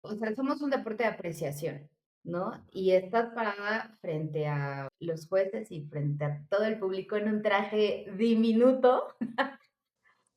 O sea, somos un deporte de apreciación, ¿no? Y estás parada frente a los jueces y frente a todo el público en un traje diminuto.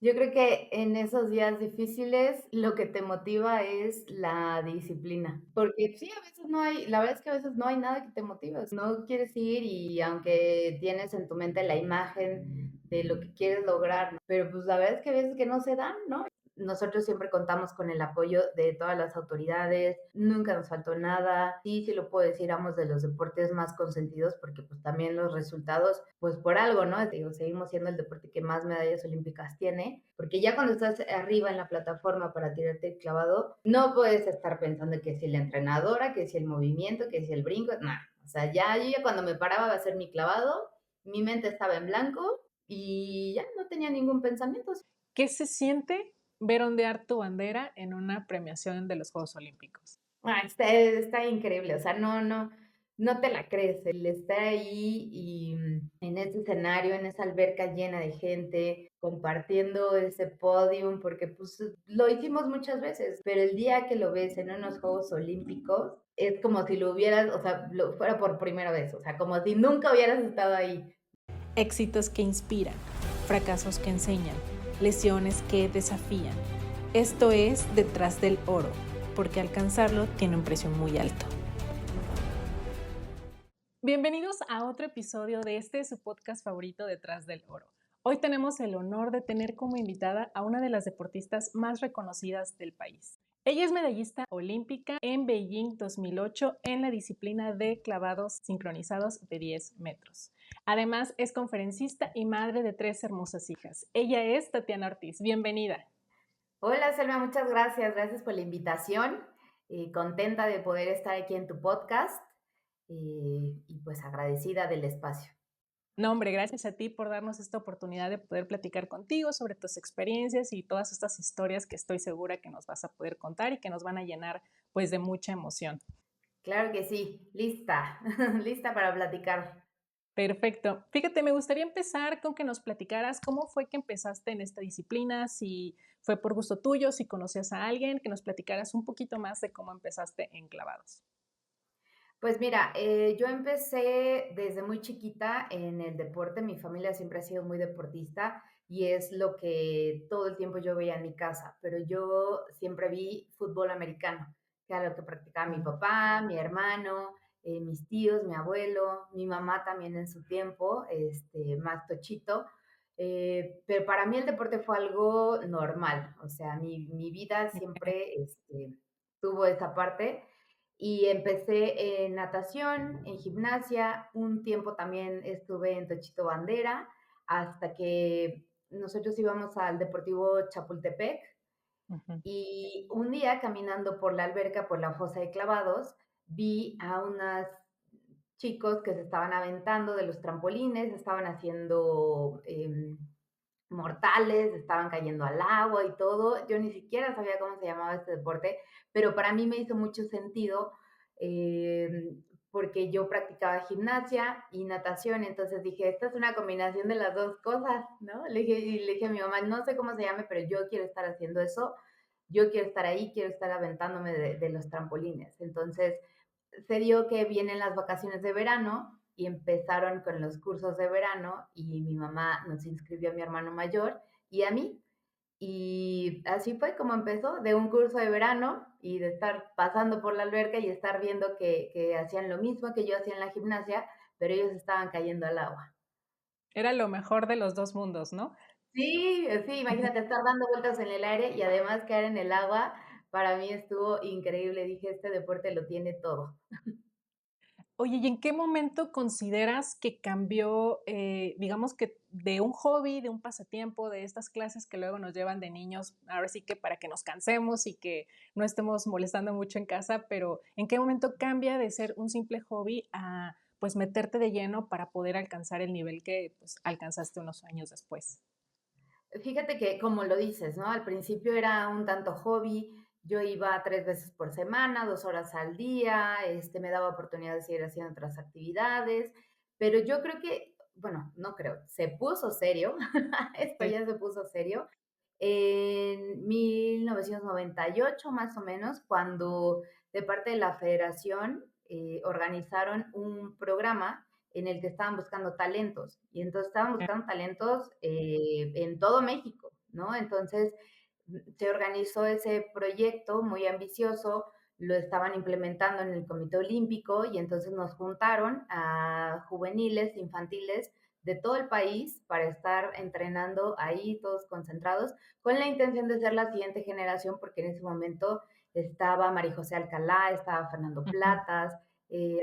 Yo creo que en esos días difíciles lo que te motiva es la disciplina, porque sí, a veces no hay, la verdad es que a veces no hay nada que te motive, o sea, no quieres ir y aunque tienes en tu mente la imagen de lo que quieres lograr, ¿no? Pero pues la verdad es que a veces que no se dan, ¿no? Nosotros siempre contamos con el apoyo de todas las autoridades, nunca nos faltó nada. Sí, sí lo puedo decir, ambos de los deportes más consentidos porque pues también los resultados, pues por algo, ¿no? Digo, seguimos siendo el deporte que más medallas olímpicas tiene, porque ya cuando estás arriba en la plataforma para tirarte el clavado, no puedes estar pensando que si la entrenadora, que si el movimiento, que si el brinco, nada. O sea, ya yo ya cuando me paraba a hacer mi clavado, mi mente estaba en blanco y ya no tenía ningún pensamiento. ¿Qué se siente ver ondear tu bandera en una premiación de los Juegos Olímpicos? Está increíble, o sea, no te la crees, el estar ahí y, en ese escenario, en esa alberca llena de gente, compartiendo ese pódium, porque, pues, lo hicimos muchas veces, pero el día que lo ves en unos Juegos Olímpicos, es como si lo hubieras, o sea, lo fuera por primera vez, o sea, como si nunca hubieras estado ahí. Éxitos que inspiran, fracasos que enseñan, lesiones que desafían. Esto es Detrás del Oro, porque alcanzarlo tiene un precio muy alto. Bienvenidos a otro episodio de su podcast favorito, Detrás del Oro. Hoy tenemos el honor de tener como invitada a una de las deportistas más reconocidas del país. Ella es medallista olímpica en Beijing 2008 en la disciplina de clavados sincronizados de 10 metros. Además, es conferencista y madre de 3 hermosas hijas. Ella es Tatiana Ortiz. Bienvenida. Hola, Selma, muchas gracias, gracias por la invitación, contenta de poder estar aquí en tu podcast, y pues agradecida del espacio. No, hombre, gracias a ti por darnos esta oportunidad de poder platicar contigo sobre tus experiencias y todas estas historias que estoy segura que nos vas a poder contar y que nos van a llenar pues de mucha emoción. Claro que sí, lista, lista para platicar. Perfecto. Fíjate, me gustaría empezar con que nos platicaras cómo fue que empezaste en esta disciplina, si fue por gusto tuyo, si conocías a alguien, que nos platicaras un poquito más de cómo empezaste en clavados. Pues mira, yo empecé desde muy chiquita en el deporte, mi familia siempre ha sido muy deportista y es lo que todo el tiempo yo veía en mi casa, pero yo siempre vi fútbol americano, que era lo que practicaba mi papá, mi hermano, mis tíos, mi abuelo, mi mamá también en su tiempo, más tochito. Pero para mí el deporte fue algo normal, o sea, mi vida siempre tuvo esa parte y empecé en natación, en gimnasia, un tiempo también estuve en Tochito Bandera, hasta que nosotros íbamos al Deportivo Chapultepec Ujú. y un día caminando por la alberca, por la fosa de clavados, vi a unos chicos que se estaban aventando de los trampolines, estaban haciendo mortales, estaban cayendo al agua y todo. Yo ni siquiera sabía cómo se llamaba este deporte, pero para mí me hizo mucho sentido eh, porque yo practicaba gimnasia y natación, entonces dije, esta es una combinación de las dos cosas, ¿no? Le dije a mi mamá, no sé cómo se llame, pero yo quiero estar haciendo eso, yo quiero estar ahí, quiero estar aventándome de los trampolines. Entonces, se dio que vienen las vacaciones de verano y empezaron con los cursos de verano y mi mamá nos inscribió a mi hermano mayor y a mí. Y así fue como empezó, de un curso de verano y de estar pasando por la alberca y estar viendo que hacían lo mismo que yo hacía en la gimnasia, pero ellos estaban cayendo al agua. Era lo mejor de los dos mundos, ¿no? Sí, sí, imagínate estar dando vueltas en el aire y además caer en el agua, para mí estuvo increíble. Dije, este deporte lo tiene todo. Oye, ¿y en qué momento consideras que cambió, digamos que de un hobby, de un pasatiempo, de estas clases que luego nos llevan de niños, ahora sí que para que nos cansemos y que no estemos molestando mucho en casa, pero ¿en qué momento cambia de ser un simple hobby a pues meterte de lleno para poder alcanzar el nivel que pues, alcanzaste unos años después? Fíjate que, como lo dices, ¿no? Al principio era un tanto hobby, yo iba 3 veces por semana, 2 horas al día, me daba oportunidad de seguir haciendo otras actividades, pero yo creo que, bueno, no creo, se puso serio, esto Sí. ya se puso serio, en 1998 más o menos, cuando de parte de la federación organizaron un programa en el que estaban buscando talentos y entonces estaban buscando talentos en todo México, ¿no? Entonces se organizó ese proyecto muy ambicioso, lo estaban implementando en el Comité Olímpico y entonces nos juntaron a juveniles, infantiles de todo el país para estar entrenando ahí todos concentrados con la intención de ser la siguiente generación porque en ese momento estaba María José Alcalá, estaba Fernando Ujú. Platas,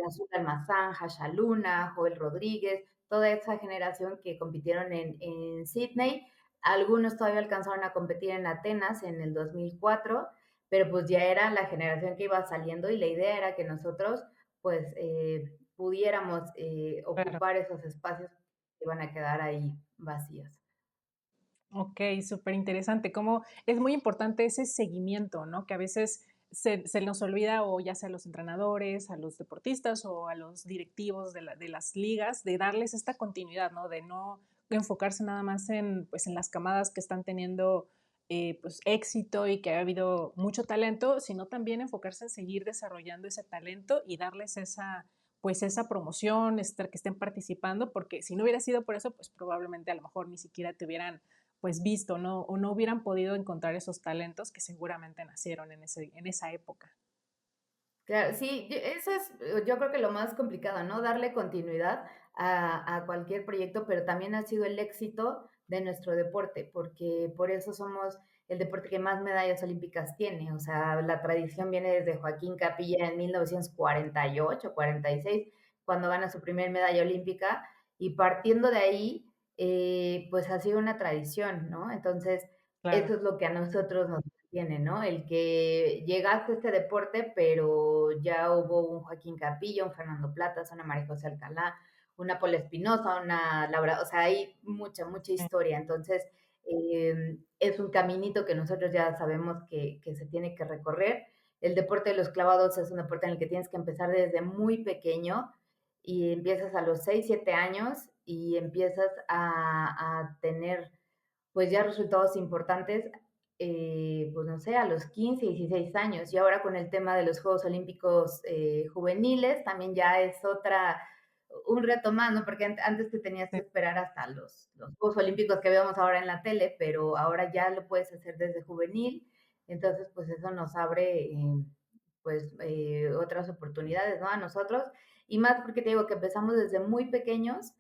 Azul Almazán, Jasha Luna, Joel Rodríguez, toda esa generación que compitieron en Sydney. Algunos todavía alcanzaron a competir en Atenas en el 2004, pero pues ya era la generación que iba saliendo y la idea era que nosotros pues pudiéramos Claro. ocupar esos espacios que iban a quedar ahí vacíos. Ok, súper interesante. Cómo es muy importante ese seguimiento, ¿no? Que a veces se nos olvida, o ya sea a los entrenadores, a los deportistas o a los directivos de las ligas, de darles esta continuidad, ¿no? De no enfocarse nada más en, pues, en las camadas que están teniendo pues, éxito y que ha habido mucho talento, sino también enfocarse en seguir desarrollando ese talento y darles esa, pues, esa promoción, que estén participando, porque si no hubiera sido por eso, pues probablemente a lo mejor ni siquiera te hubieran pues visto, ¿no? O no hubieran podido encontrar esos talentos que seguramente nacieron en esa época. Claro, sí, eso es, yo creo que lo más complicado, ¿no? Darle continuidad a cualquier proyecto, pero también ha sido el éxito de nuestro deporte, porque por eso somos el deporte que más medallas olímpicas tiene. O sea, la tradición viene desde Joaquín Capilla en 1948, 46, cuando gana su primer medalla olímpica, y partiendo de ahí, pues ha sido una tradición, ¿no? Entonces, Claro. eso es lo que a nosotros nos tiene, ¿no? El que llegaste a este deporte, pero ya hubo un Joaquín Capilla, un Fernando Platas, una María José Alcalá, una Paula Espinosa, una Laura, o sea, hay mucha, mucha Sí, historia. Entonces, es un caminito que nosotros ya sabemos que se tiene que recorrer. El deporte de los clavados es un deporte en el que tienes que empezar desde muy pequeño y empiezas a los 6 7 años y empiezas a tener pues ya resultados importantes, pues no sé, a los 15, 16 años. Y ahora con el tema de los Juegos Olímpicos juveniles, también ya es un reto más, ¿no? Porque antes te tenías sí, que esperar hasta los Juegos Olímpicos que vemos ahora en la tele, pero ahora ya lo puedes hacer desde juvenil. Entonces, pues eso nos abre, pues, otras oportunidades, ¿no? A nosotros. Y más porque te digo que empezamos desde muy pequeños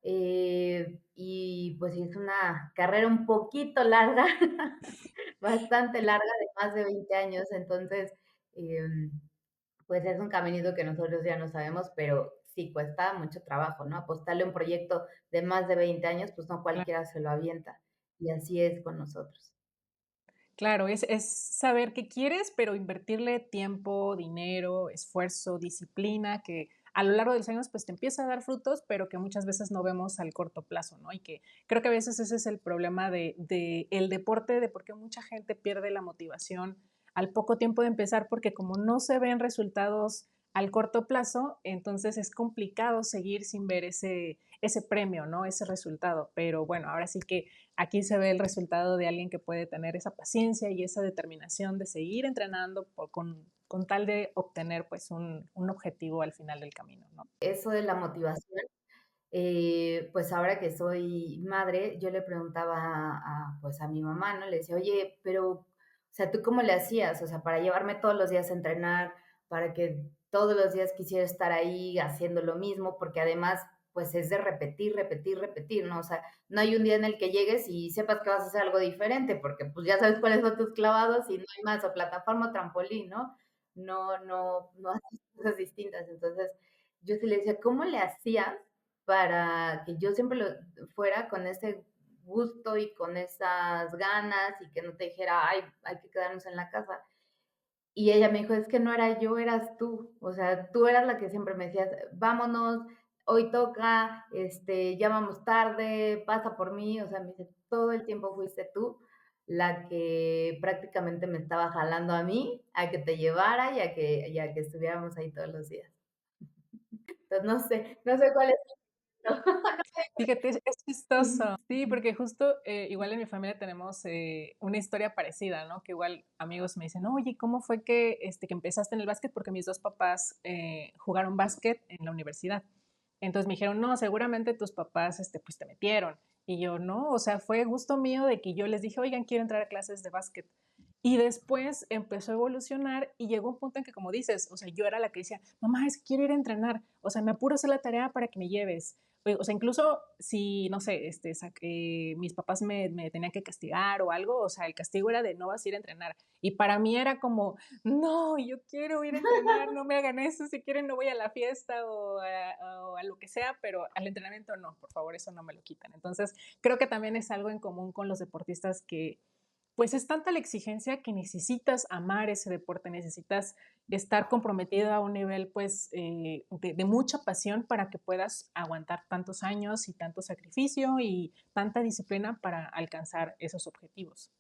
y pues sí, es una carrera un poquito larga, bastante larga, de más de 20 años. Entonces, eh, pues es un caminito que nosotros ya no sabemos, pero sí cuesta mucho trabajo, ¿no? Apostarle a un proyecto de más de 20 años, pues no claro. cualquiera se lo avienta. Y así es con nosotros. Claro, es saber qué quieres, pero invertirle tiempo, dinero, esfuerzo, disciplina, que a lo largo de los años, pues, te empieza a dar frutos, pero que muchas veces no vemos al corto plazo, ¿no? Y que creo que a veces ese es el problema de el deporte, de por qué mucha gente pierde la motivación al poco tiempo de empezar, porque como no se ven resultados al corto plazo, entonces es complicado seguir sin ver ese premio, ¿no? Ese resultado. Pero bueno, ahora sí que aquí se ve el resultado de alguien que puede tener esa paciencia y esa determinación de seguir entrenando con tal de obtener pues un objetivo al final del camino, ¿no? Eso de la motivación, pues ahora que soy madre, yo le preguntaba pues a mi mamá, ¿no? Le decía, oye, pero, o sea, ¿tú cómo le hacías? O sea, para llevarme todos los días a entrenar, para que todos los días quisiera estar ahí haciendo lo mismo, porque además, pues es de repetir, repetir, repetir, ¿no? O sea, no hay un día en el que llegues y sepas que vas a hacer algo diferente, porque pues ya sabes cuáles son tus clavados y no hay más, o plataforma o trampolín, ¿no? No haces cosas distintas. Entonces, yo sí le decía, ¿cómo le hacías para que yo siempre fuera con ese gusto y con esas ganas y que no te dijera, ay, hay que quedarnos en la casa? Y ella me dijo, es que no era yo, eras tú. O sea, tú eras la que siempre me decías, vámonos, hoy toca, ya vamos tarde, pasa por mí. O sea, me dice, todo el tiempo fuiste tú la que prácticamente me estaba jalando a mí a que te llevara y a que estuviéramos ahí todos los días. Entonces, no sé cuál es. Fíjate, es chistoso. Sí, porque justo, igual en mi familia tenemos, una historia parecida, ¿no? Que igual amigos me dicen: "Oye, ¿cómo fue que empezaste en el básquet?". Porque mis 2 papás, jugaron básquet en la universidad. Entonces me dijeron: "No, seguramente tus papás, pues, te metieron". Y yo: "No, o sea, fue gusto mío de que yo les dije: 'Oigan, quiero entrar a clases de básquet'". Y después empezó a evolucionar y llegó un punto en que, como dices, o sea, yo era la que decía: "Mamá, es que quiero ir a entrenar, o sea, me apuro a hacer la tarea para que me lleves". O sea, incluso si, no sé, mis papás me tenían que castigar o algo, o sea, el castigo era de no vas a ir a entrenar. Y para mí era como, no, yo quiero ir a entrenar, no me hagan eso, si quieren no voy a la fiesta o a lo que sea, pero al entrenamiento no, por favor, eso no me lo quitan. Entonces, creo que también es algo en común con los deportistas que pues es tanta la exigencia que necesitas amar ese deporte, necesitas estar comprometido a un nivel pues de mucha pasión para que puedas aguantar tantos años y tanto sacrificio y tanta disciplina para alcanzar esos objetivos.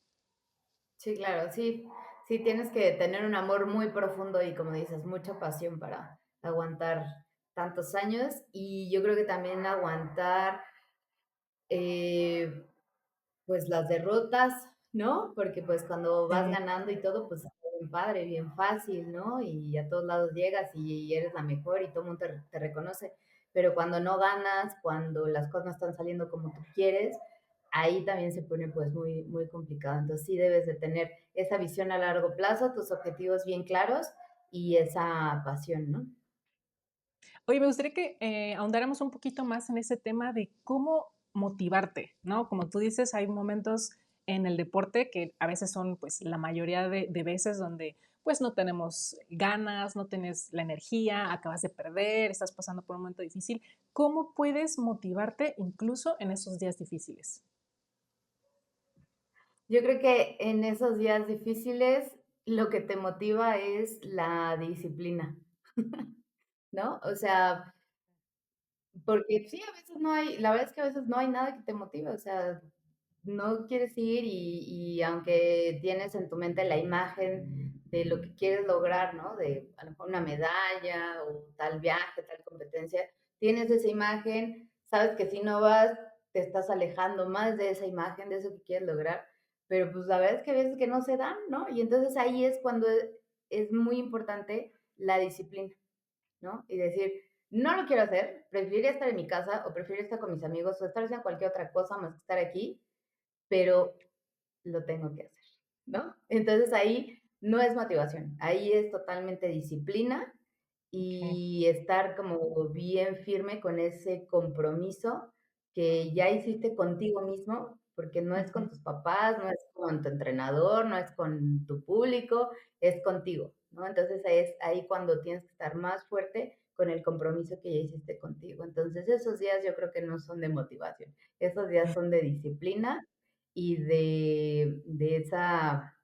Sí, claro, sí, sí tienes que tener un amor muy profundo y, como dices, mucha pasión para aguantar tantos años, y yo creo que también aguantar, eh, pues, las derrotas, ¿no? Porque, pues, cuando vas Sí. ganando y todo, pues, está bien padre, bien fácil, ¿no? Y a todos lados llegas y eres la mejor y todo el mundo te reconoce. Pero cuando no ganas, cuando las cosas no están saliendo como tú quieres, ahí también se pone, pues, muy muy complicado. Entonces, sí debes de tener esa visión a largo plazo, tus objetivos bien claros y esa pasión, ¿no? Oye, me gustaría que ahondáramos un poquito más en ese tema de cómo motivarte, ¿no? Como tú dices, hay momentos en el deporte que a veces son, pues, la mayoría de veces donde, pues, no tenemos ganas, no tienes la energía, acabas de perder, estás pasando por un momento difícil. ¿Cómo puedes motivarte incluso en esos días difíciles? Yo creo que en esos días difíciles, lo que te motiva es la disciplina, ¿no? O sea, porque sí, a veces no hay, la verdad es que a veces no hay nada que te motive, o sea, no quieres ir y aunque tienes en tu mente la imagen de lo que quieres lograr, ¿no? De a lo mejor una medalla o tal viaje, tal competencia, tienes esa imagen, sabes que si no vas, te estás alejando más de esa imagen, de eso que quieres lograr, pero pues la verdad es que a veces que no se dan, ¿no? Y entonces ahí es cuando es muy importante la disciplina, ¿no? Y decir, no lo quiero hacer, preferiría estar en mi casa o preferiría estar con mis amigos o estar haciendo cualquier otra cosa más que estar aquí, pero lo tengo que hacer, ¿no? Entonces ahí no es motivación, ahí es totalmente disciplina Ok. y estar como bien firme con ese compromiso que ya hiciste contigo mismo, porque no es Ujú. con tus papás, no es con tu entrenador, no es con tu público, es contigo, ¿no? Entonces es ahí cuando tienes que estar más fuerte con el compromiso que ya hiciste contigo. Entonces esos días yo creo que no son de motivación, esos días son de disciplina y de esa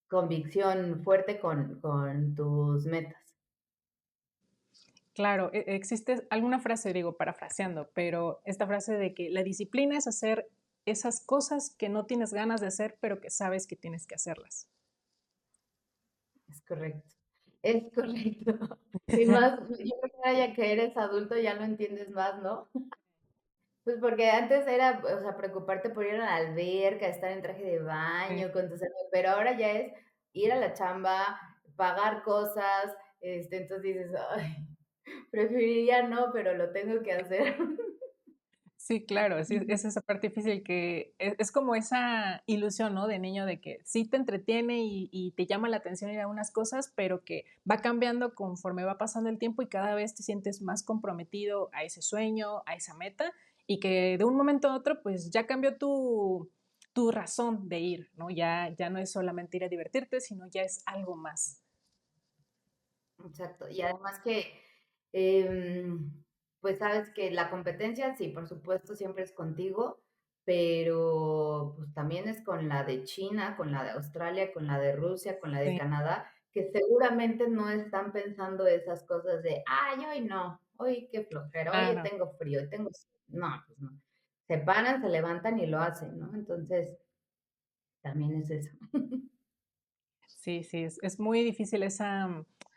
convicción fuerte con tus metas. Claro, existe alguna frase, digo, parafraseando, pero esta frase de que la disciplina es hacer esas cosas que no tienes ganas de hacer, pero que sabes que tienes que hacerlas. Es correcto. Es correcto. Y más, yo creo que ahora ya que eres adulto ya lo entiendes más, ¿no? Pues porque antes era, o sea, preocuparte por ir a la alberca, estar en traje de Sí. baño con tus amigos, pero ahora ya es ir a la chamba, pagar cosas, entonces dices: "Ay, preferiría no, pero lo tengo que hacer". Sí, claro, sí, es esa parte difícil que es como esa ilusión, ¿no? De niño de que sí te entretiene y te llama la atención ir a unas cosas, pero que va cambiando conforme va pasando el tiempo y cada vez te sientes más comprometido a ese sueño, a esa meta, y que de un momento a otro, pues ya cambió tu razón de ir, ¿no? Ya no es solamente ir a divertirte, sino ya es algo más. Exacto. Y además que, em, pues sabes que la competencia, sí, por supuesto, siempre es contigo, pero pues también es con la de China, con la de Australia, con la de Rusia, con la de Sí, Canadá, que seguramente no están pensando esas cosas de, ay, hoy no, hoy qué flojera, hoy claro. tengo frío, hoy tengo... No, pues no. Se paran, se levantan y lo hacen, ¿no? Entonces, también es eso. Sí, sí, es muy difícil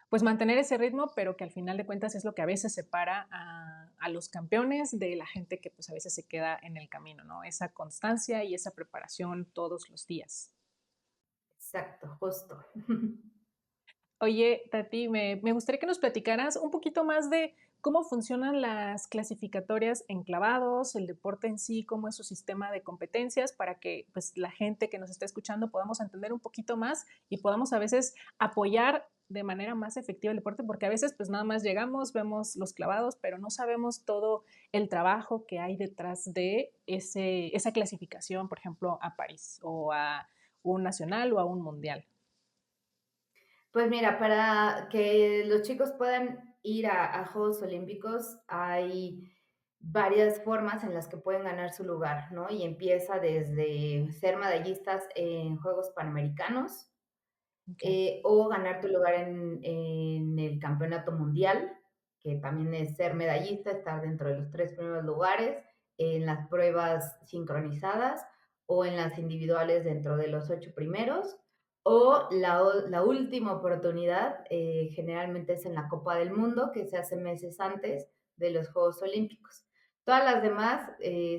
pues mantener ese ritmo, pero que al final de cuentas es lo que a veces separa a los campeones de la gente que pues a veces se queda en el camino, ¿no? Esa constancia y esa preparación todos los días. Exacto, justo. Oye, Tati, me gustaría que nos platicaras un poquito más de cómo funcionan las clasificatorias en clavados, el deporte en sí, cómo es su sistema de competencias, para que pues, la gente que nos está escuchando podamos entender un poquito más y podamos a veces apoyar de manera más efectiva el deporte, porque a veces pues nada más llegamos, vemos los clavados, pero no sabemos todo el trabajo que hay detrás de esa clasificación, por ejemplo, a París o a un nacional o a un mundial. Pues mira, para que los chicos puedan ir a Juegos Olímpicos, hay varias formas en las que pueden ganar su lugar, ¿no? Y empieza desde ser medallistas en Juegos Panamericanos, Okay. o ganar tu lugar en el campeonato mundial, que también es ser medallista, estar dentro de los tres primeros lugares, en las pruebas sincronizadas o en las individuales dentro de los ocho primeros. O la última oportunidad generalmente es en la Copa del Mundo, que se hace meses antes de los Juegos Olímpicos. Todas las demás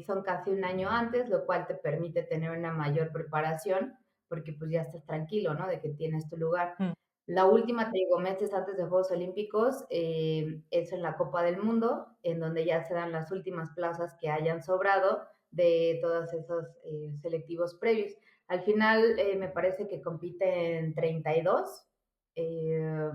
son casi un año antes, lo cual te permite tener una mayor preparación porque pues ya estás tranquilo, ¿no? De que tienes tu lugar. Mm. La última, te digo, meses antes de Juegos Olímpicos, es en la Copa del Mundo, en donde ya se dan las últimas plazas que hayan sobrado de todos esos selectivos previos. Al final, me parece que compiten 32, eh,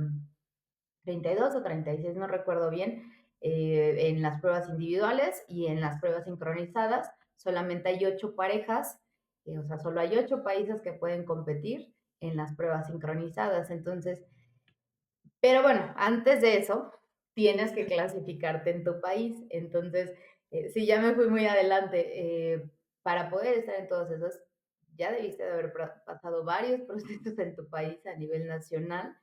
32 o 36, no recuerdo bien, en las pruebas individuales y en las pruebas sincronizadas. Solamente hay 8 parejas, o sea, solo hay 8 países que pueden competir en las pruebas sincronizadas. Entonces, pero bueno, antes de eso, tienes que clasificarte en tu país. Entonces, si ya me fui muy adelante, para poder estar en todos esos, ya debiste de haber pasado varios procesos en tu país a nivel nacional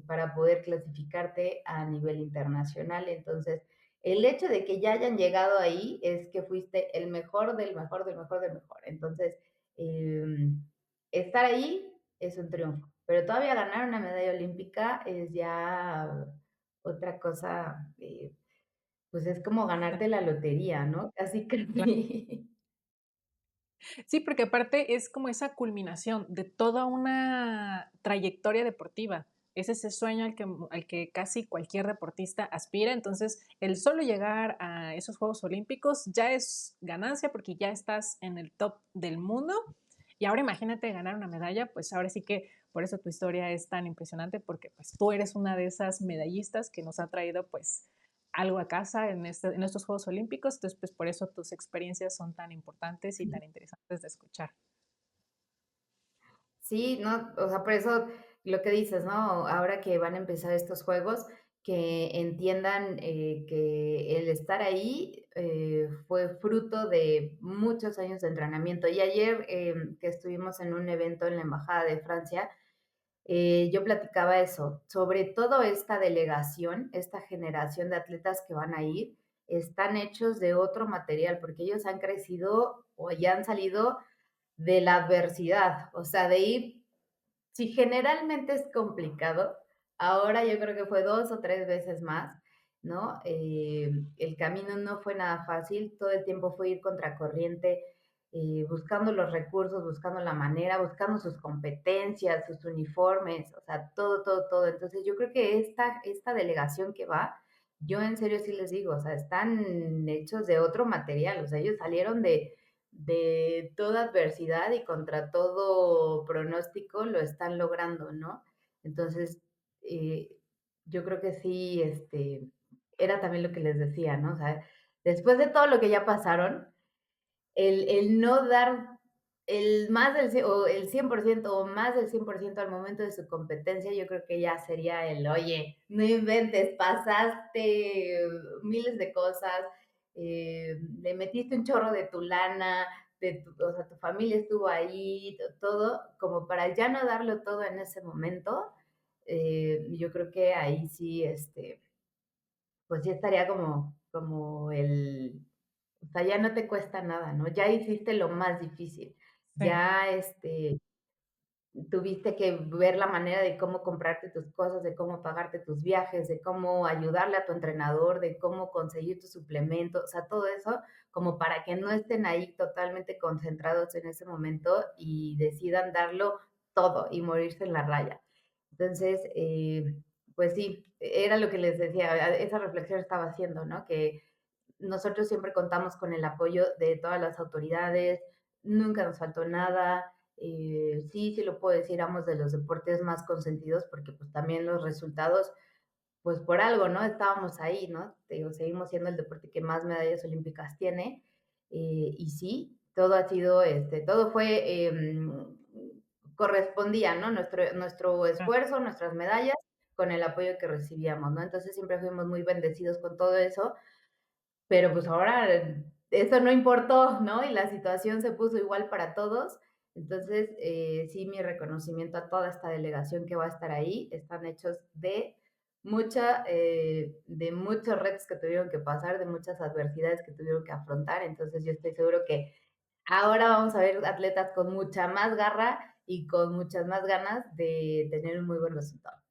para poder clasificarte a nivel internacional. Entonces, el hecho de que ya hayan llegado ahí es que fuiste el mejor del mejor del mejor del mejor. Entonces, eh, estar ahí es un triunfo, pero todavía ganar una medalla olímpica es ya otra cosa, pues es como ganarte la lotería, ¿no? Casi, casi. Sí, porque aparte es como esa culminación de toda una trayectoria deportiva. Es ese sueño al que casi cualquier deportista aspira. Entonces, el solo llegar a esos Juegos Olímpicos ya es ganancia porque ya estás en el top del mundo. Y ahora imagínate ganar una medalla, pues ahora sí que por eso tu historia es tan impresionante porque pues tú eres una de esas medallistas que nos ha traído pues algo a casa en estos Juegos Olímpicos, entonces pues por eso tus experiencias son tan importantes y tan interesantes de escuchar. Sí, no, o sea, por eso lo que dices, ¿no? Ahora que van a empezar estos juegos, que entiendan que el estar ahí fue fruto de muchos años de entrenamiento. Y ayer que estuvimos en un evento en la Embajada de Francia, yo platicaba eso, sobre todo esta delegación, esta generación de atletas que van a ir, están hechos de otro material, porque ellos han crecido o ya han salido de la adversidad, o sea, de ir, si generalmente es complicado, ahora yo creo que fue 2 o 3 veces más, ¿no? El camino no fue nada fácil, todo el tiempo fue ir contracorriente, buscando los recursos, buscando la manera, buscando sus competencias, sus uniformes, o sea, todo, todo, todo. Entonces yo creo que esta delegación que va, yo en serio sí les digo, o sea, están hechos de otro material, o sea, ellos salieron de toda adversidad y contra todo pronóstico lo están logrando, ¿no? Entonces, eh, yo creo que sí, era también lo que les decía, ¿no? O sea, después de todo lo que ya pasaron, el no dar el más del o el 100% o más del 100% al momento de su competencia, yo creo que ya sería el, oye, no inventes, pasaste miles de cosas, le metiste un chorro de tu lana, o sea, tu familia estuvo ahí, todo, como para ya no darlo todo en ese momento, yo creo que ahí sí, pues sí estaría como o sea, ya no te cuesta nada, ¿no? Ya hiciste lo más difícil. Sí. Ya, tuviste que ver la manera de cómo comprarte tus cosas, de cómo pagarte tus viajes, de cómo ayudarle a tu entrenador, de cómo conseguir tu suplemento, o sea, todo eso como para que no estén ahí totalmente concentrados en ese momento y decidan darlo todo y morirse en la raya. Entonces, pues sí, era lo que les decía, esa reflexión estaba haciendo, ¿no? Que nosotros siempre contamos con el apoyo de todas las autoridades, nunca nos faltó nada. Sí, sí lo puedo decir, éramos de los deportes más consentidos porque pues también los resultados, pues por algo, ¿no? Estábamos ahí, ¿no? Te digo, seguimos siendo el deporte que más medallas olímpicas tiene. Y sí, todo ha sido, todo fue, correspondía, ¿no? Nuestro esfuerzo, nuestras medallas con el apoyo que recibíamos, ¿no? Entonces siempre fuimos muy bendecidos con todo eso, pero pues ahora eso no importó, ¿no? Y la situación se puso igual para todos. Entonces, sí, mi reconocimiento a toda esta delegación que va a estar ahí, están hechos de muchos retos que tuvieron que pasar, de muchas adversidades que tuvieron que afrontar. Entonces, yo estoy seguro que ahora vamos a ver atletas con mucha más garra y con muchas más ganas de tener un muy buen resultado.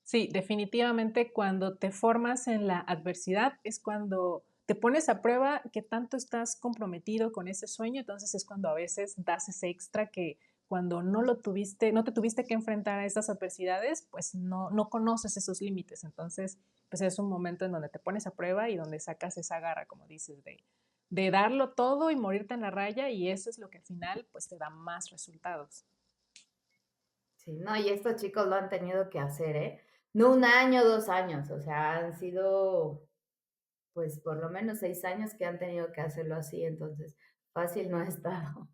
Sí, definitivamente cuando te formas en la adversidad es cuando te pones a prueba qué tanto estás comprometido con ese sueño, entonces es cuando a veces das ese extra que cuando no lo tuviste, no te tuviste que enfrentar a esas adversidades, pues no conoces esos límites. Entonces, pues es un momento en donde te pones a prueba y donde sacas esa garra, como dices, de darlo todo y morirte en la raya, y eso es lo que al final pues te da más resultados. Sí, no, y estos chicos lo han tenido que hacer, ¿eh? No 1 año, 2 años, o sea, han sido, pues, por lo menos 6 años que han tenido que hacerlo así, entonces, fácil no ha estado.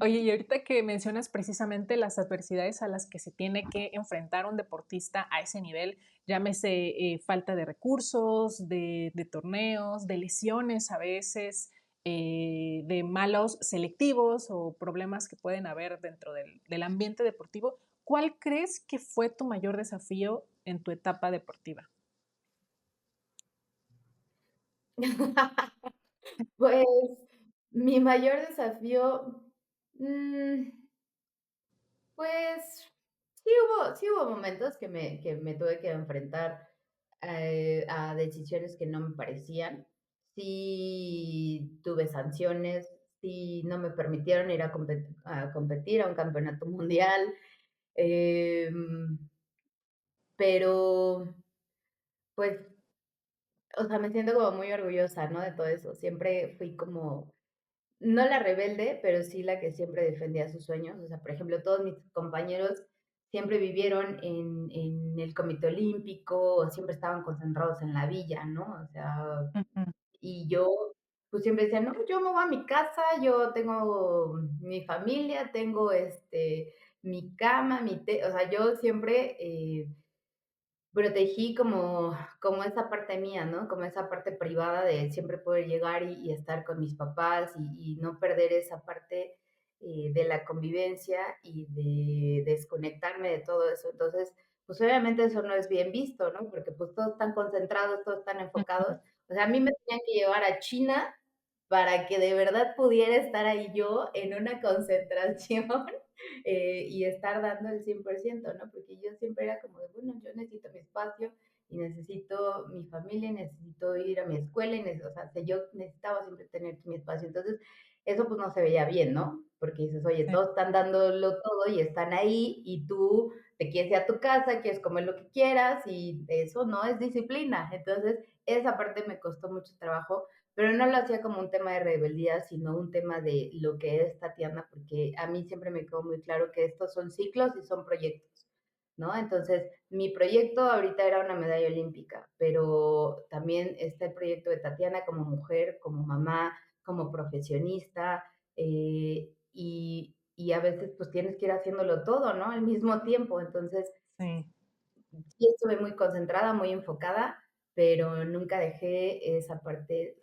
Oye, y ahorita que mencionas precisamente las adversidades a las que se tiene que enfrentar un deportista a ese nivel, llámese falta de recursos, de torneos, de lesiones a veces, de malos selectivos o problemas que pueden haber dentro del ambiente deportivo, ¿cuál crees que fue tu mayor desafío en tu etapa deportiva? Pues, mi mayor desafío, pues, sí hubo momentos que me tuve que enfrentar, a decisiones que no me parecían. Sí tuve sanciones, sí no me permitieron ir a competir a un campeonato mundial, em, pero, pues, o sea, me siento como muy orgullosa, ¿no?, de todo eso. Siempre fui como, no la rebelde, pero sí la que siempre defendía sus sueños. O sea, por ejemplo, todos mis compañeros siempre vivieron en el Comité Olímpico, o siempre estaban concentrados en la villa, ¿no? O sea, Ujú. y yo, pues, siempre decía: "No, yo me voy a mi casa, yo tengo mi familia, tengo, mi cama, o sea, yo siempre, protegí como esa parte mía, ¿no? Como esa parte privada de siempre poder llegar y estar con mis papás y no perder esa parte, de la convivencia y de desconectarme de todo eso. Entonces, pues, obviamente eso no es bien visto, ¿no? Porque, pues, todos están concentrados, todos están enfocados. O sea, a mí me tenían que llevar a China para que de verdad pudiera estar ahí yo en una concentración y estar dando el 100%, ¿no? Porque yo siempre era como de, bueno, yo necesito mi espacio y necesito mi familia, y necesito ir a mi escuela, o sea, yo necesitaba siempre tener mi espacio. Entonces, eso pues no se veía bien, ¿no? Porque dices, oye, Sí. todos están dándolo todo y están ahí y tú te quieres ir a tu casa, quieres comer lo que quieras y eso no es disciplina. Entonces, esa parte me costó mucho trabajo, pero no lo hacía como un tema de rebeldía, sino un tema de lo que es Tatiana, porque a mí siempre me quedó muy claro que estos son ciclos y son proyectos, ¿no? Entonces, mi proyecto ahorita era una medalla olímpica, pero también está el proyecto de Tatiana como mujer, como mamá, como profesionista, y a veces pues tienes que ir haciéndolo todo, ¿no? Al mismo tiempo. Entonces, Sí. sí estuve muy concentrada, muy enfocada, pero nunca dejé esa parte,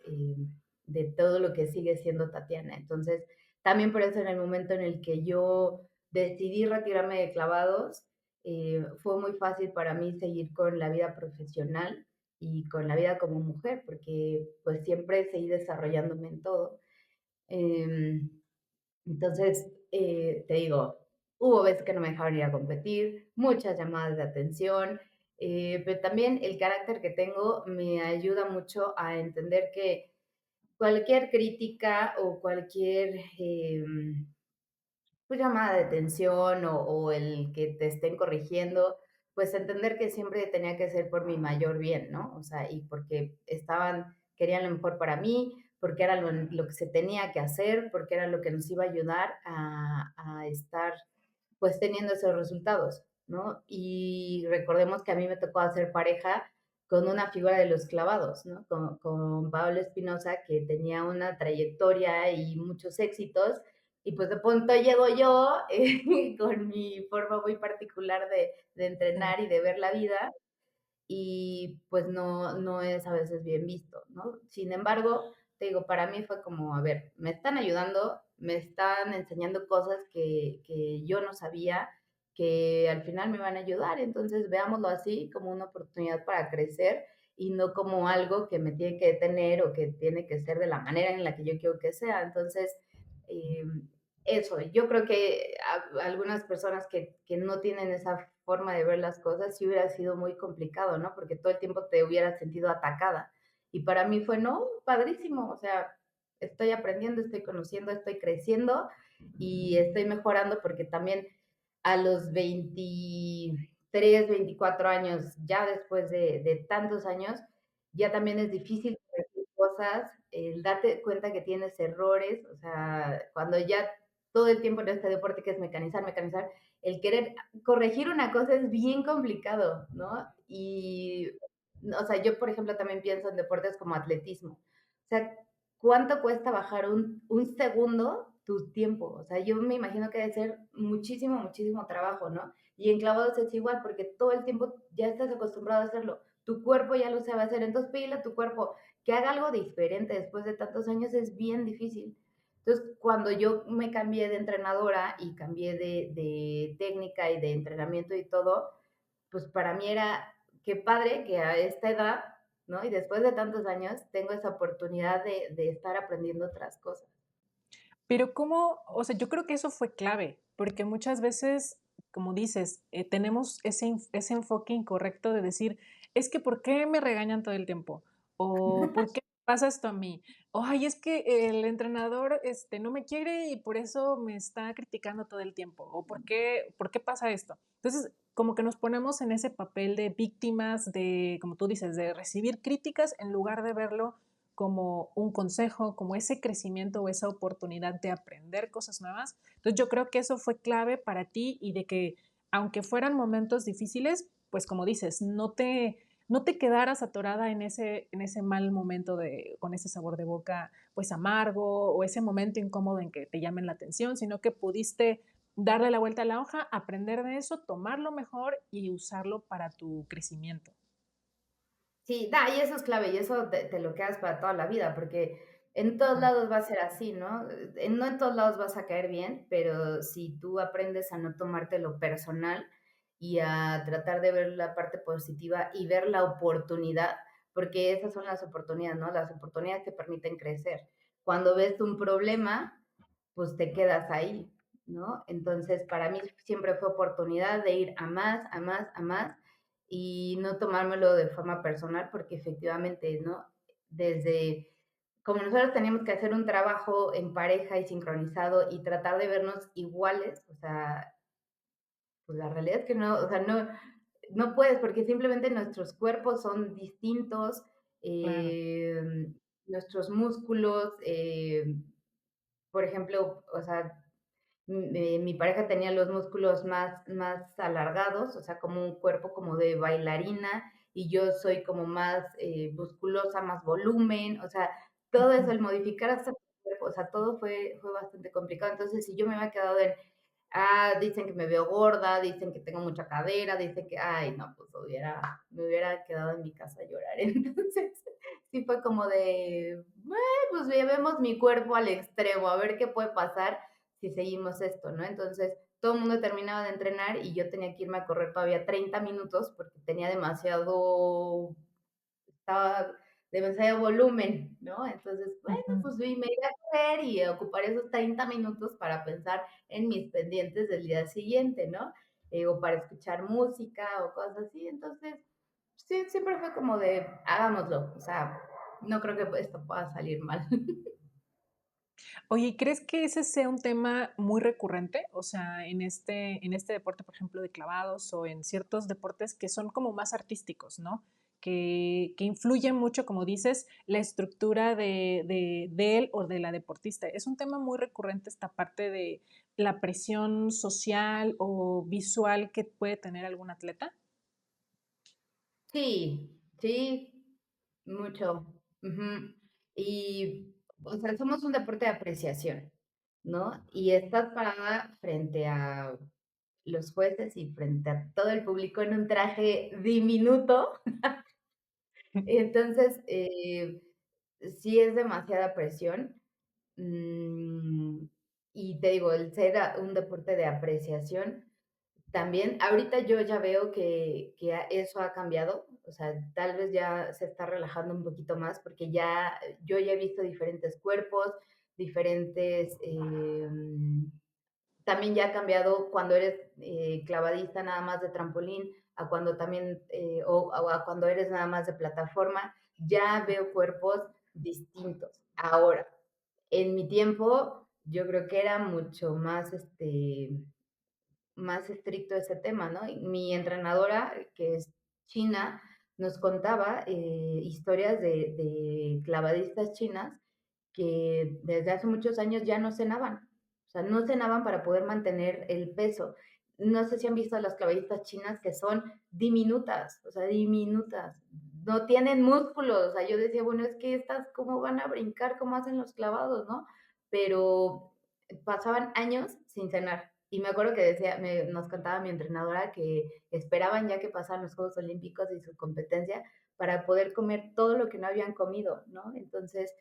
de todo lo que sigue siendo Tatiana. Entonces, también por eso en el momento en el que yo decidí retirarme de clavados, fue muy fácil para mí seguir con la vida profesional y con la vida como mujer, porque pues siempre seguí desarrollándome en todo. Entonces, te digo, hubo veces que no me dejaban ir a competir, muchas llamadas de atención, pero también el carácter que tengo me ayuda mucho a entender que cualquier crítica o cualquier pues, llamada de atención o el que te estén corrigiendo, pues entender que siempre tenía que ser por mi mayor bien, ¿no? O sea, y porque querían lo mejor para mí, porque era lo que se tenía que hacer, porque era lo que nos iba a ayudar a estar pues teniendo esos resultados, ¿no? Y recordemos que a mí me tocó hacer pareja con una figura de los clavados, ¿no? Con Pablo Espinosa, que tenía una trayectoria y muchos éxitos, y pues de pronto llego yo con mi forma muy particular de Sí. entrenar y de ver la vida, y pues no es a veces bien visto, ¿no? Sin embargo, te digo, para mí fue como, a ver, me están ayudando, me están enseñando cosas que yo no sabía, que al final me van a ayudar, entonces veámoslo así como una oportunidad para crecer y no como algo que me tiene que detener o que tiene que ser de la manera en la que yo quiero que sea. Entonces, eh, eso, yo creo que algunas personas que no tienen esa forma de ver las cosas, sí hubiera sido muy complicado, ¿no? Porque todo el tiempo te hubieras sentido atacada. Y para mí fue, no, padrísimo, o sea, estoy aprendiendo, estoy conociendo, estoy creciendo y estoy mejorando porque también a los 23, 24 años, ya después de tantos años, ya también es difícil corregir cosas, el darte cuenta que tienes errores, o sea, cuando ya todo el tiempo en este deporte que es mecanizar, mecanizar, el querer corregir una cosa es bien complicado, ¿no? Y, o sea, yo, por ejemplo, también pienso en deportes como atletismo. O sea, ¿cuánto cuesta bajar un segundo tu tiempo? O sea, yo me imagino que debe ser muchísimo, muchísimo trabajo, ¿no? Y en clavados es igual, porque todo el tiempo ya estás acostumbrado a hacerlo. Tu cuerpo ya lo sabe hacer. Entonces, pedirle a tu cuerpo que haga algo diferente después de tantos años es bien difícil. Entonces, cuando yo me cambié de entrenadora y cambié de técnica y de entrenamiento y todo, pues para mí era, qué padre que a esta edad, ¿no? Y después de tantos años, tengo esa oportunidad de estar aprendiendo otras cosas. Pero cómo, o sea, yo creo que eso fue clave, porque muchas veces, como dices, tenemos ese enfoque incorrecto de decir, es que ¿por qué me regañan todo el tiempo? O ¿por qué pasa esto a mí? O ay, es que el entrenador no me quiere y por eso me está criticando todo el tiempo. O por qué pasa esto? Entonces, como que nos ponemos en ese papel de víctimas, de, como tú dices, de recibir críticas en lugar de verlo como un consejo, como ese crecimiento o esa oportunidad de aprender cosas nuevas. Entonces yo creo que eso fue clave para ti y de que aunque fueran momentos difíciles, pues como dices, no te quedaras atorada en ese mal momento de, con ese sabor de boca pues amargo o ese momento incómodo en que te llamen la atención, sino que pudiste darle la vuelta a la hoja, aprender de eso, tomarlo mejor y usarlo para tu crecimiento. Sí, y eso es clave, y eso te lo quedas para toda la vida, porque en todos lados va a ser así, ¿no? No en todos lados vas a caer bien, pero si tú aprendes a no tomártelo personal y a tratar de ver la parte positiva y ver la oportunidad, porque esas son las oportunidades, ¿no? Las oportunidades te permiten crecer. Cuando ves un problema, pues te quedas ahí, ¿no? Entonces, para mí siempre fue oportunidad de ir a más, a más, a más, y no tomármelo de forma personal, porque efectivamente, ¿no? Desde, como nosotros teníamos que hacer un trabajo en pareja y sincronizado y tratar de vernos iguales, o sea, pues la realidad es que no, o sea, no puedes, porque simplemente nuestros cuerpos son distintos, Claro. nuestros músculos, por ejemplo, o sea, mi pareja tenía los músculos más alargados, o sea, como un cuerpo como de bailarina, y yo soy como más musculosa, más volumen, o sea, todo eso, Ujú. el modificar hasta el cuerpo, o sea, todo fue bastante complicado. Entonces, si yo me había quedado en, dicen que me veo gorda, dicen que tengo mucha cadera, dicen que, ay, no, pues me hubiera quedado en mi casa a llorar. Entonces, sí fue como de, bueno, pues llevemos mi cuerpo al extremo, a ver qué puede pasar si seguimos esto, ¿no? Entonces, todo el mundo terminaba de entrenar y yo tenía que irme a correr todavía 30 minutos porque tenía demasiado, estaba demasiado volumen, ¿no? Entonces, bueno, Ujú. pues me iré a correr y ocupar esos 30 minutos para pensar en mis pendientes del día siguiente, ¿no? O para escuchar música o cosas así. Entonces, sí, siempre fue como de, hagámoslo. O sea, no creo que esto pueda salir mal. Oye, ¿crees que ese sea un tema muy recurrente? O sea, en este deporte, por ejemplo, de clavados o en ciertos deportes que son como más artísticos, ¿no? Que influye mucho, como dices, la estructura de él o de la deportista. Es un tema muy recurrente esta parte de la presión social o visual que puede tener algún atleta. Sí, sí, mucho. Ujú. Y, o sea, somos un deporte de apreciación, ¿no? Y estás parada frente a los jueces y frente a todo el público en un traje diminuto. Entonces, sí es demasiada presión. Mm, y te digo, el ser un deporte de apreciación, también, ahorita yo ya veo que eso ha cambiado, o sea, tal vez ya se está relajando un poquito más porque ya yo ya he visto diferentes cuerpos, diferentes, también ya ha cambiado cuando eres clavadista nada más de trampolín, a cuando también, o a cuando eres nada más de plataforma, ya veo cuerpos distintos. Ahora, en mi tiempo, yo creo que era mucho más, más estricto ese tema, ¿no? Y mi entrenadora, que es china, nos contaba historias de clavadistas chinas que desde hace muchos años ya no cenaban. O sea, no cenaban para poder mantener el peso. No sé si han visto a las clavadistas chinas que son diminutas, o sea, diminutas. No tienen músculos. O sea, yo decía, bueno, es que estas, ¿cómo van a brincar? ¿Cómo hacen los clavados, no? Pero pasaban años sin cenar. Y me acuerdo que decía, nos contaba mi entrenadora que esperaban ya que pasaran los Juegos Olímpicos y su competencia para poder comer todo lo que no habían comido, ¿no? Entonces,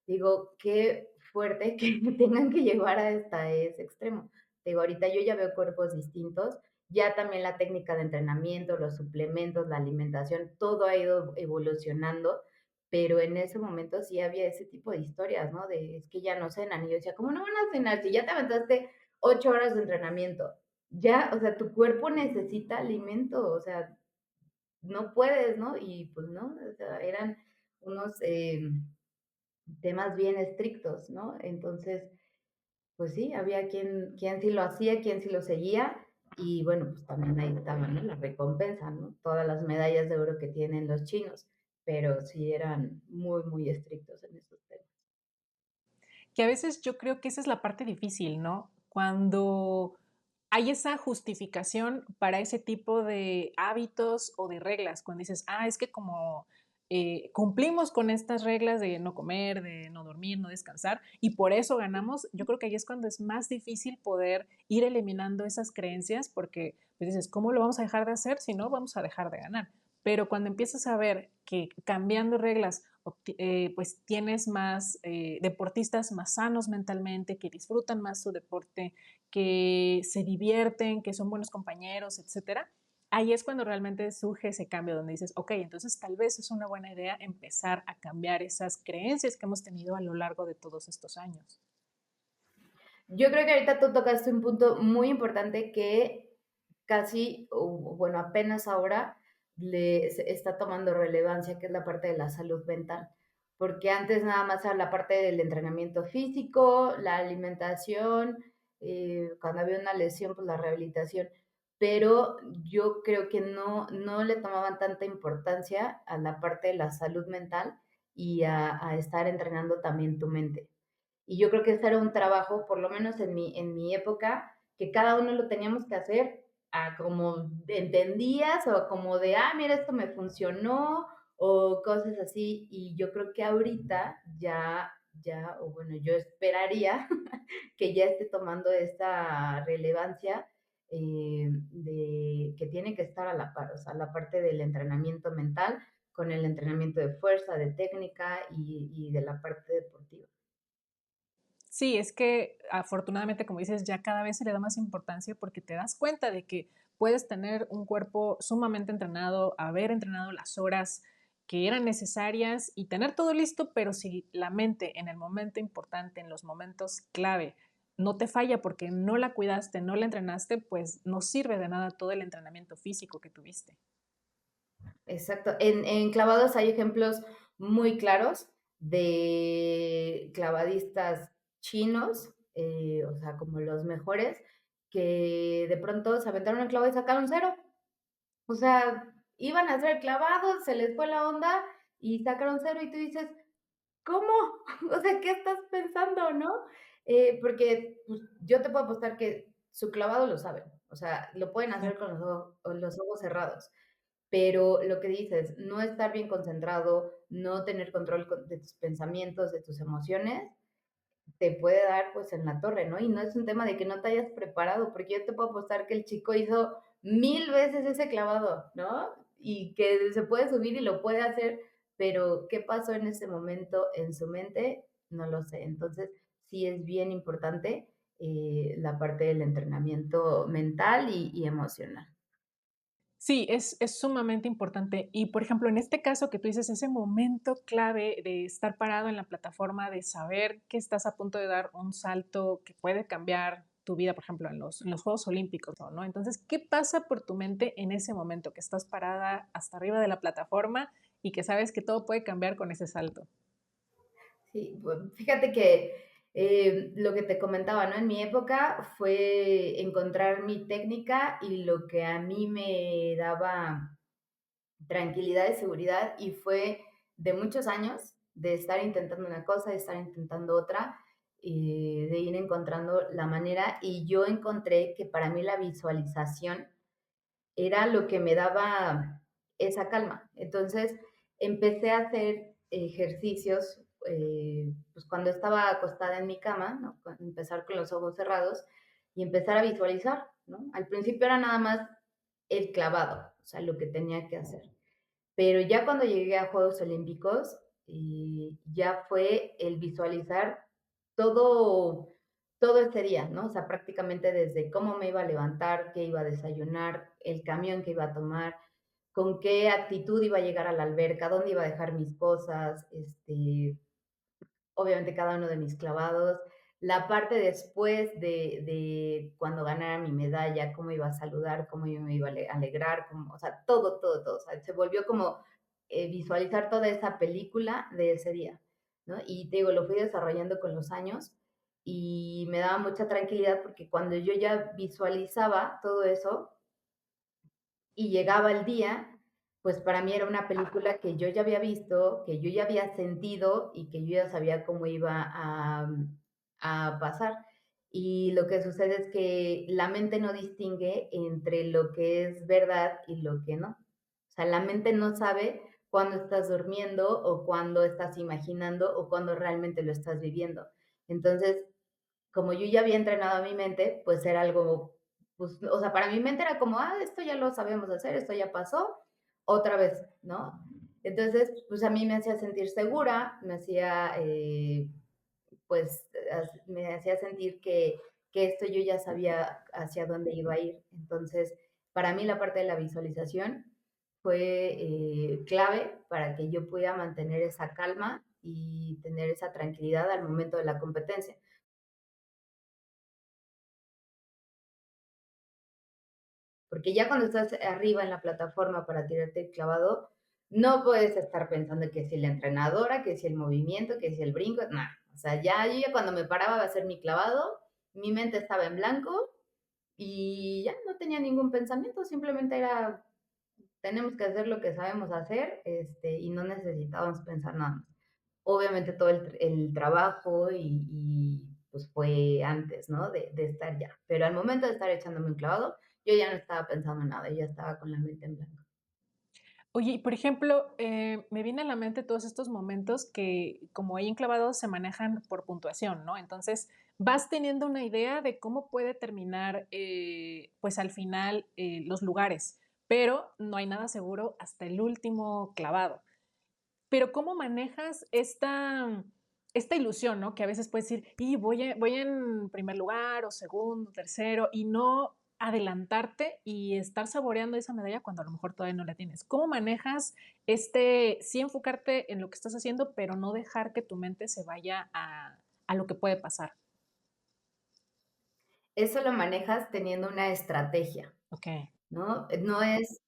digo, qué fuerte que me tengan que llevar hasta ese extremo. Digo, ahorita yo ya veo cuerpos distintos, ya también la técnica de entrenamiento, los suplementos, la alimentación, todo ha ido evolucionando, pero en ese momento sí había ese tipo de historias, ¿no? De es que ya no cenan. Y yo decía, ¿cómo no van a cenar si ya te aventaste 8 horas de entrenamiento? Ya, o sea, tu cuerpo necesita alimento, o sea, no puedes, ¿no? Y pues no, o sea, eran unos temas bien estrictos, ¿no? Entonces, pues sí, había quien sí lo hacía, quien sí lo seguía, y bueno, pues también ahí estaban, ¿no? La recompensa, ¿no? Todas las medallas de oro que tienen los chinos, pero sí eran muy, muy estrictos en esos temas. Que a veces yo creo que esa es la parte difícil, ¿no? Cuando hay esa justificación para ese tipo de hábitos o de reglas, cuando dices, es que como cumplimos con estas reglas de no comer, de no dormir, no descansar, y por eso ganamos, yo creo que ahí es cuando es más difícil poder ir eliminando esas creencias, porque pues dices, ¿cómo lo vamos a dejar de hacer si no vamos a dejar de ganar? Pero cuando empiezas a ver que cambiando reglas pues tienes más deportistas más sanos mentalmente, que disfrutan más su deporte, que se divierten, que son buenos compañeros, etcétera. Ahí es cuando realmente surge ese cambio donde dices, ok, entonces tal vez es una buena idea empezar a cambiar esas creencias que hemos tenido a lo largo de todos estos años. Yo creo que ahorita tú tocaste un punto muy importante que casi, o bueno, apenas ahora se está tomando relevancia, que es la parte de la salud mental. Porque antes nada más era la parte del entrenamiento físico, la alimentación, cuando había una lesión, pues la rehabilitación. Pero yo creo que no le tomaban tanta importancia a la parte de la salud mental y a estar entrenando también tu mente. Y yo creo que ese era un trabajo, por lo menos en mi época, que cada uno lo teníamos que hacer a como entendías o como de, mira, esto me funcionó o cosas así. Y yo creo que ahorita ya, o bueno, yo esperaría que ya esté tomando esta relevancia de que tiene que estar a la par, o sea, la parte del entrenamiento mental con el entrenamiento de fuerza, de técnica y de la parte deportiva. Sí, es que afortunadamente, como dices, ya cada vez se le da más importancia porque te das cuenta de que puedes tener un cuerpo sumamente entrenado, haber entrenado las horas que eran necesarias y tener todo listo, pero si la mente en el momento importante, en los momentos clave, no te falla porque no la cuidaste, no la entrenaste, pues no sirve de nada todo el entrenamiento físico que tuviste. Exacto. En clavados hay ejemplos muy claros de clavadistas chinos, o sea, como los mejores, que de pronto se aventaron el clavo y sacaron cero. O sea, iban a hacer el clavado, se les fue la onda y sacaron cero y tú dices, ¿cómo? O sea, ¿qué estás pensando, no? Porque pues, yo te puedo apostar que su clavado lo saben, o sea, lo pueden Sí. hacer con los ojos cerrados, pero lo que dices, no estar bien concentrado, no tener control de tus pensamientos, de tus emociones, te puede dar pues en la torre, ¿no? Y no es un tema de que no te hayas preparado, porque yo te puedo apostar que el chico hizo 1000 veces ese clavado, ¿no? Y que se puede subir y lo puede hacer, pero ¿qué pasó en ese momento en su mente? No lo sé. Entonces, sí es bien importante la parte del entrenamiento mental y emocional. Sí, es sumamente importante. Y, por ejemplo, en este caso que tú dices, ese momento clave de estar parado en la plataforma, de saber que estás a punto de dar un salto que puede cambiar tu vida, por ejemplo, en los Juegos Olímpicos, ¿no? Entonces, ¿qué pasa por tu mente en ese momento que estás parada hasta arriba de la plataforma y que sabes que todo puede cambiar con ese salto? Sí, fíjate que lo que te comentaba, ¿no? En mi época fue encontrar mi técnica y lo que a mí me daba tranquilidad y seguridad y fue de muchos años de estar intentando una cosa, de estar intentando otra, de ir encontrando la manera y yo encontré que para mí la visualización era lo que me daba esa calma. Entonces empecé a hacer ejercicios, pues cuando estaba acostada en mi cama, ¿no? Empezar con los ojos cerrados y empezar a visualizar, ¿no? Al principio era nada más el clavado, o sea, lo que tenía que hacer. Pero ya cuando llegué a Juegos Olímpicos, ya fue el visualizar todo, todo ese día, ¿no? O sea, prácticamente desde cómo me iba a levantar, qué iba a desayunar, el camión que iba a tomar, con qué actitud iba a llegar a la alberca, dónde iba a dejar mis cosas, obviamente cada uno de mis clavados, la parte después de cuando ganara mi medalla, cómo iba a saludar, cómo yo me iba a alegrar, cómo, o sea, todo, todo, todo. O sea, se volvió como visualizar toda esa película de ese día, ¿no? Y te digo, lo fui desarrollando con los años y me daba mucha tranquilidad porque cuando yo ya visualizaba todo eso, y llegaba el día, pues para mí era una película que yo ya había visto, que yo ya había sentido y que yo ya sabía cómo iba a pasar. Y lo que sucede es que la mente no distingue entre lo que es verdad y lo que no. O sea, la mente no sabe cuándo estás durmiendo o cuándo estás imaginando o cuándo realmente lo estás viviendo. Entonces, como yo ya había entrenado a mi mente, pues era algo, pues, o sea, para mi mente era como, esto ya lo sabemos hacer, esto ya pasó, otra vez, ¿no? Entonces, pues a mí me hacía sentir segura, me hacía, pues, me hacía sentir que esto yo ya sabía hacia dónde iba a ir. Entonces, para mí la parte de la visualización fue clave para que yo pudiera mantener esa calma y tener esa tranquilidad al momento de la competencia. Porque ya cuando estás arriba en la plataforma para tirarte el clavado, no puedes estar pensando que si la entrenadora, que si el movimiento, que si el brinco, nada. O sea, ya yo ya cuando me paraba a hacer mi clavado, mi mente estaba en blanco y ya no tenía ningún pensamiento, simplemente era, tenemos que hacer lo que sabemos hacer, y no necesitábamos pensar nada más. Obviamente todo el trabajo pues fue antes, ¿no? De estar ya. Pero al momento de estar echándome un clavado, yo ya no estaba pensando en nada, yo ya estaba con la mente en blanco. Oye, y por ejemplo, me viene a la mente todos estos momentos que, como ahí enclavados, se manejan por puntuación, ¿no? Entonces, vas teniendo una idea de cómo puede terminar, pues al final, los lugares, pero no hay nada seguro hasta el último clavado. Pero ¿cómo manejas esta ilusión, no? Que a veces puedes decir, y voy en primer lugar o segundo, tercero, y no adelantarte y estar saboreando esa medalla cuando a lo mejor todavía no la tienes. ¿Cómo manejas sí enfocarte en lo que estás haciendo, pero no dejar que tu mente se vaya a lo que puede pasar? Eso lo manejas teniendo una estrategia, Okey. ¿no? No es,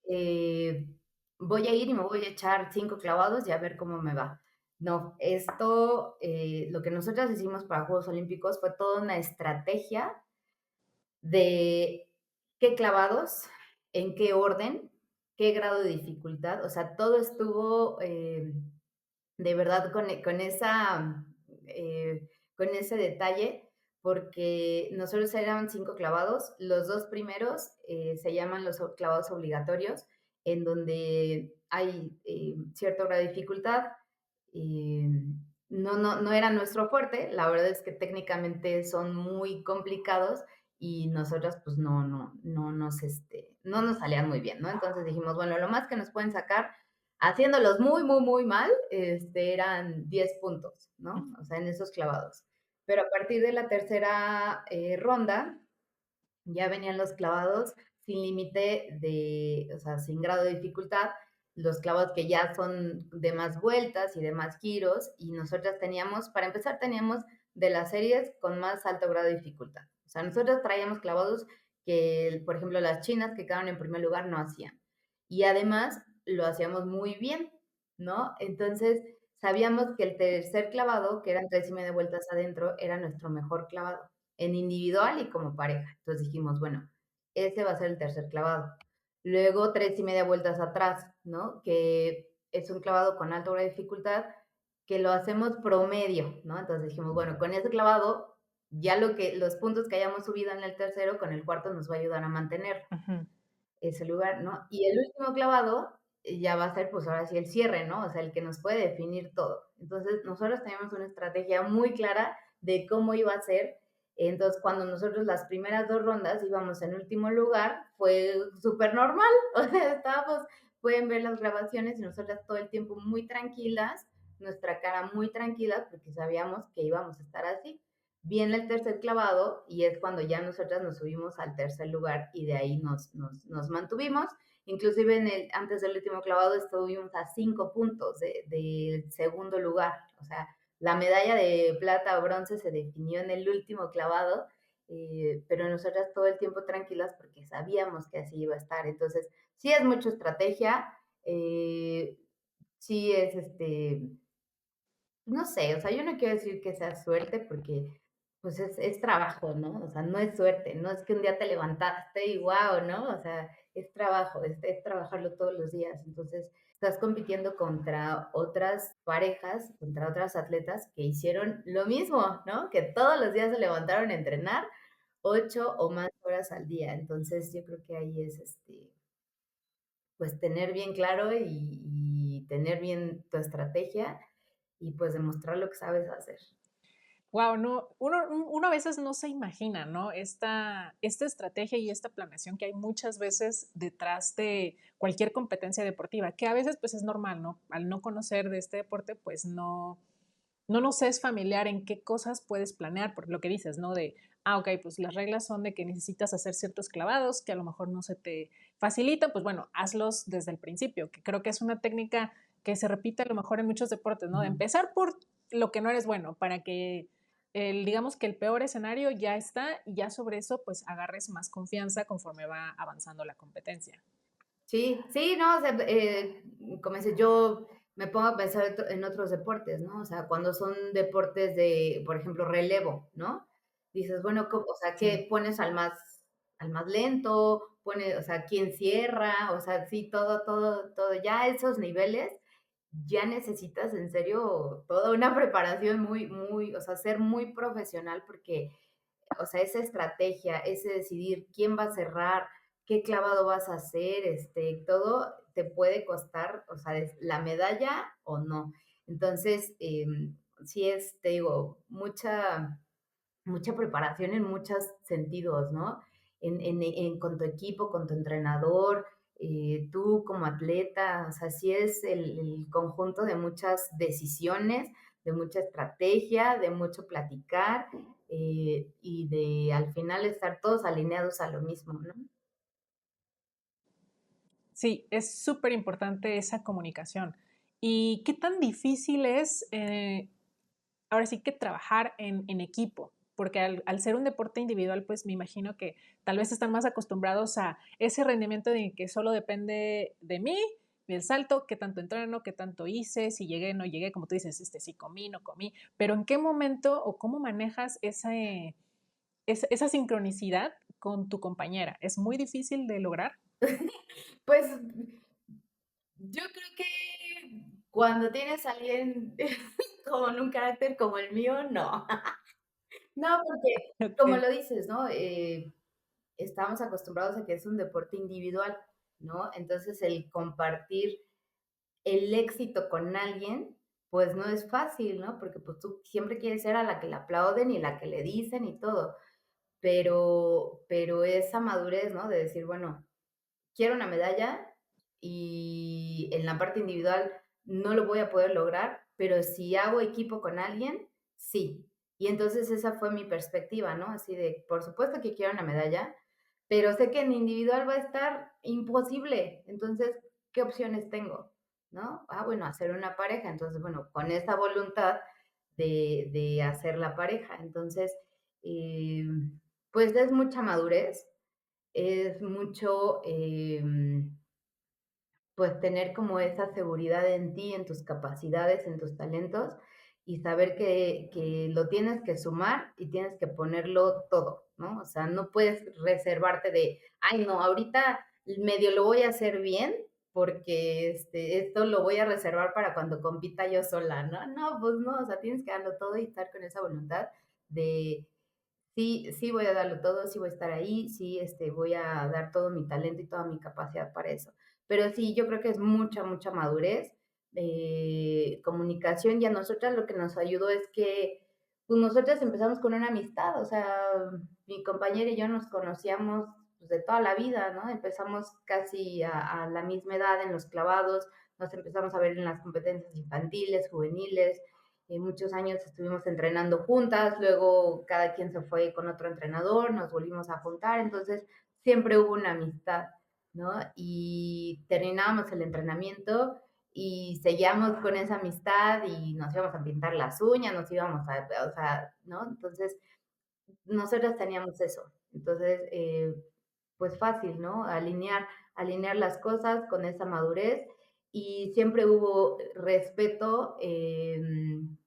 voy a ir y me voy a echar 5 clavados y a ver cómo me va. No, esto, lo que nosotros hicimos para Juegos Olímpicos fue toda una estrategia de qué clavados, en qué orden, qué grado de dificultad, o sea, todo estuvo, de verdad con esa, con ese detalle, porque nosotros eran 5 clavados, los 2 primeros, se llaman los clavados obligatorios, en donde hay, cierto grado de dificultad, no era nuestro fuerte, la verdad es que técnicamente son muy complicados y nosotras, pues, no nos salían muy bien, ¿no? Entonces dijimos, bueno, lo más que nos pueden sacar haciéndolos muy, muy, muy mal, eran 10 puntos, ¿no? O sea, en esos clavados. Pero a partir de la tercera ronda, ya venían los clavados sin límite de, o sea, sin grado de dificultad, los clavados que ya son de más vueltas y de más giros, y nosotras teníamos, para empezar, teníamos de las series con más alto grado de dificultad. O sea, nosotros traíamos clavados que, por ejemplo, las chinas que quedaron en primer lugar no hacían. Y además lo hacíamos muy bien, ¿no? Entonces, sabíamos que el tercer clavado, que eran 3 y media vueltas adentro, era nuestro mejor clavado en individual y como pareja. Entonces dijimos, bueno, ese va a ser el tercer clavado. Luego 3 y media vueltas atrás, ¿no? Que es un clavado con alta grado de dificultad, que lo hacemos promedio, ¿no? Entonces dijimos, bueno, con ese clavado, ya los puntos que hayamos subido en el tercero, con el cuarto nos va a ayudar a mantener Ujú. ese lugar, ¿no? Y el último clavado ya va a ser, pues ahora sí, el cierre, ¿no? O sea, el que nos puede definir todo. Entonces, nosotros teníamos una estrategia muy clara de cómo iba a ser. Entonces, cuando nosotros las primeras 2 rondas íbamos en último lugar, fue súper normal. O sea, estábamos, pueden ver las grabaciones y nosotras todo el tiempo muy tranquilas, nuestra cara muy tranquila, porque sabíamos que íbamos a estar así. Viene el tercer clavado y es cuando ya nosotras nos subimos al tercer lugar y de ahí nos mantuvimos. Inclusive antes del último clavado estuvimos a 5 puntos del segundo lugar. O sea, la medalla de plata o bronce se definió en el último clavado, pero nosotras todo el tiempo tranquilas porque sabíamos que así iba a estar. Entonces, sí es mucha estrategia, sí es no sé, o sea, yo no quiero decir que sea suerte porque, pues, es trabajo, ¿no? O sea, no es suerte, no es que un día te levantaste y guau, ¿no? O sea, es trabajo, es trabajarlo todos los días. Entonces, estás compitiendo contra otras parejas, contra otras atletas que hicieron lo mismo, ¿no? Que todos los días se levantaron a entrenar 8 o más horas al día. Entonces, yo creo que ahí es, pues, tener bien claro y tener bien tu estrategia y, pues, demostrar lo que sabes hacer. Guau, no, uno a veces no se imagina, ¿no? Esta estrategia y esta planeación que hay muchas veces detrás de cualquier competencia deportiva, que a veces, pues, es normal, ¿no? Al no conocer de este deporte, pues, no nos es familiar en qué cosas puedes planear, por lo que dices, ¿no? Okey, pues, las reglas son de que necesitas hacer ciertos clavados que a lo mejor no se te facilitan, pues, bueno, hazlos desde el principio, que creo que es una técnica que se repite a lo mejor en muchos deportes, ¿no? De Ujú. empezar por lo que no eres bueno, para que digamos que el peor escenario ya está y ya sobre eso, pues, agarres más confianza conforme va avanzando la competencia. Sí, sí, no, o sea, como dices, yo me pongo a pensar en otros deportes, ¿no? O sea, cuando son deportes de, por ejemplo, relevo, ¿no? Dices, bueno, o sea, Sí. ¿qué pones al más lento? O sea, ¿quién cierra? O sea, sí, todo, ya esos niveles, ya necesitas en serio toda una preparación muy, o sea, ser muy profesional porque o sea, esa estrategia, ese decidir quién va a cerrar, qué clavado vas a hacer, todo te puede costar, o sea, la medalla o no. Entonces, sí es, te digo, mucha preparación en muchos sentidos, ¿no? Con tu equipo, con tu entrenador, tú como atleta, o sea, sí es el conjunto de muchas decisiones, de mucha estrategia, de mucho platicar y de al final estar todos alineados a lo mismo, ¿no? Sí, es súper importante esa comunicación. ¿Y qué tan difícil es, ahora sí que trabajar en equipo? Porque al ser un deporte individual, pues me imagino que tal vez están más acostumbrados a ese rendimiento de que solo depende de mí, del salto, qué tanto entreno, qué tanto hice, si llegué, no llegué, como tú dices, si comí, no comí. Pero ¿en qué momento o cómo manejas esa sincronicidad con tu compañera? ¿Es muy difícil de lograr? Pues yo creo que cuando tienes a alguien con un carácter como el mío, no. No, porque como Ok, lo dices, ¿no? Estamos acostumbrados a que es un deporte individual, ¿no? Entonces el compartir el éxito con alguien, pues no es fácil, ¿no? Porque pues tú siempre quieres ser a la que le aplauden y la que le dicen y todo, pero esa madurez, ¿no? De decir, bueno, quiero una medalla y en la parte individual no lo voy a poder lograr, pero si hago equipo con alguien, sí. Y entonces esa fue mi perspectiva, ¿no? Así de, por supuesto que quiero una medalla, pero sé que en individual va a estar imposible. Entonces, ¿qué opciones tengo? ¿No? Ah, bueno, hacer una pareja. Entonces, bueno, con esa voluntad de hacer la pareja. Entonces, eh, pues es mucha madurez, es mucho, pues tener como esa seguridad en ti, en tus capacidades, en tus talentos y saber que lo tienes que sumar y tienes que ponerlo todo, ¿no? O sea, no puedes reservarte de, ay, no, ahorita medio lo voy a hacer bien porque esto lo voy a reservar para cuando compita yo sola, ¿no? No, pues no, o sea, tienes que darlo todo y estar con esa voluntad de sí, sí voy a darlo todo, sí voy a estar ahí, sí, voy a dar todo mi talento y toda mi capacidad para eso. Pero sí, yo creo que es mucha, mucha madurez, comunicación, y a nosotras lo que nos ayudó es que, pues, nosotras empezamos con una amistad, o sea, mi compañera y yo nos conocíamos, pues, de toda la vida, ¿no? Empezamos casi a la misma edad en los clavados, nos empezamos a ver en las competencias infantiles, juveniles, muchos años estuvimos entrenando juntas, luego cada quien se fue con otro entrenador, nos volvimos a juntar, entonces siempre hubo una amistad, ¿no? Y terminábamos el entrenamiento y seguíamos con esa amistad y nos íbamos a pintar las uñas, nos íbamos a, o sea, ¿no? Entonces, nosotros teníamos eso. Entonces, pues fácil, ¿no? Alinear las cosas con esa madurez y siempre hubo respeto en,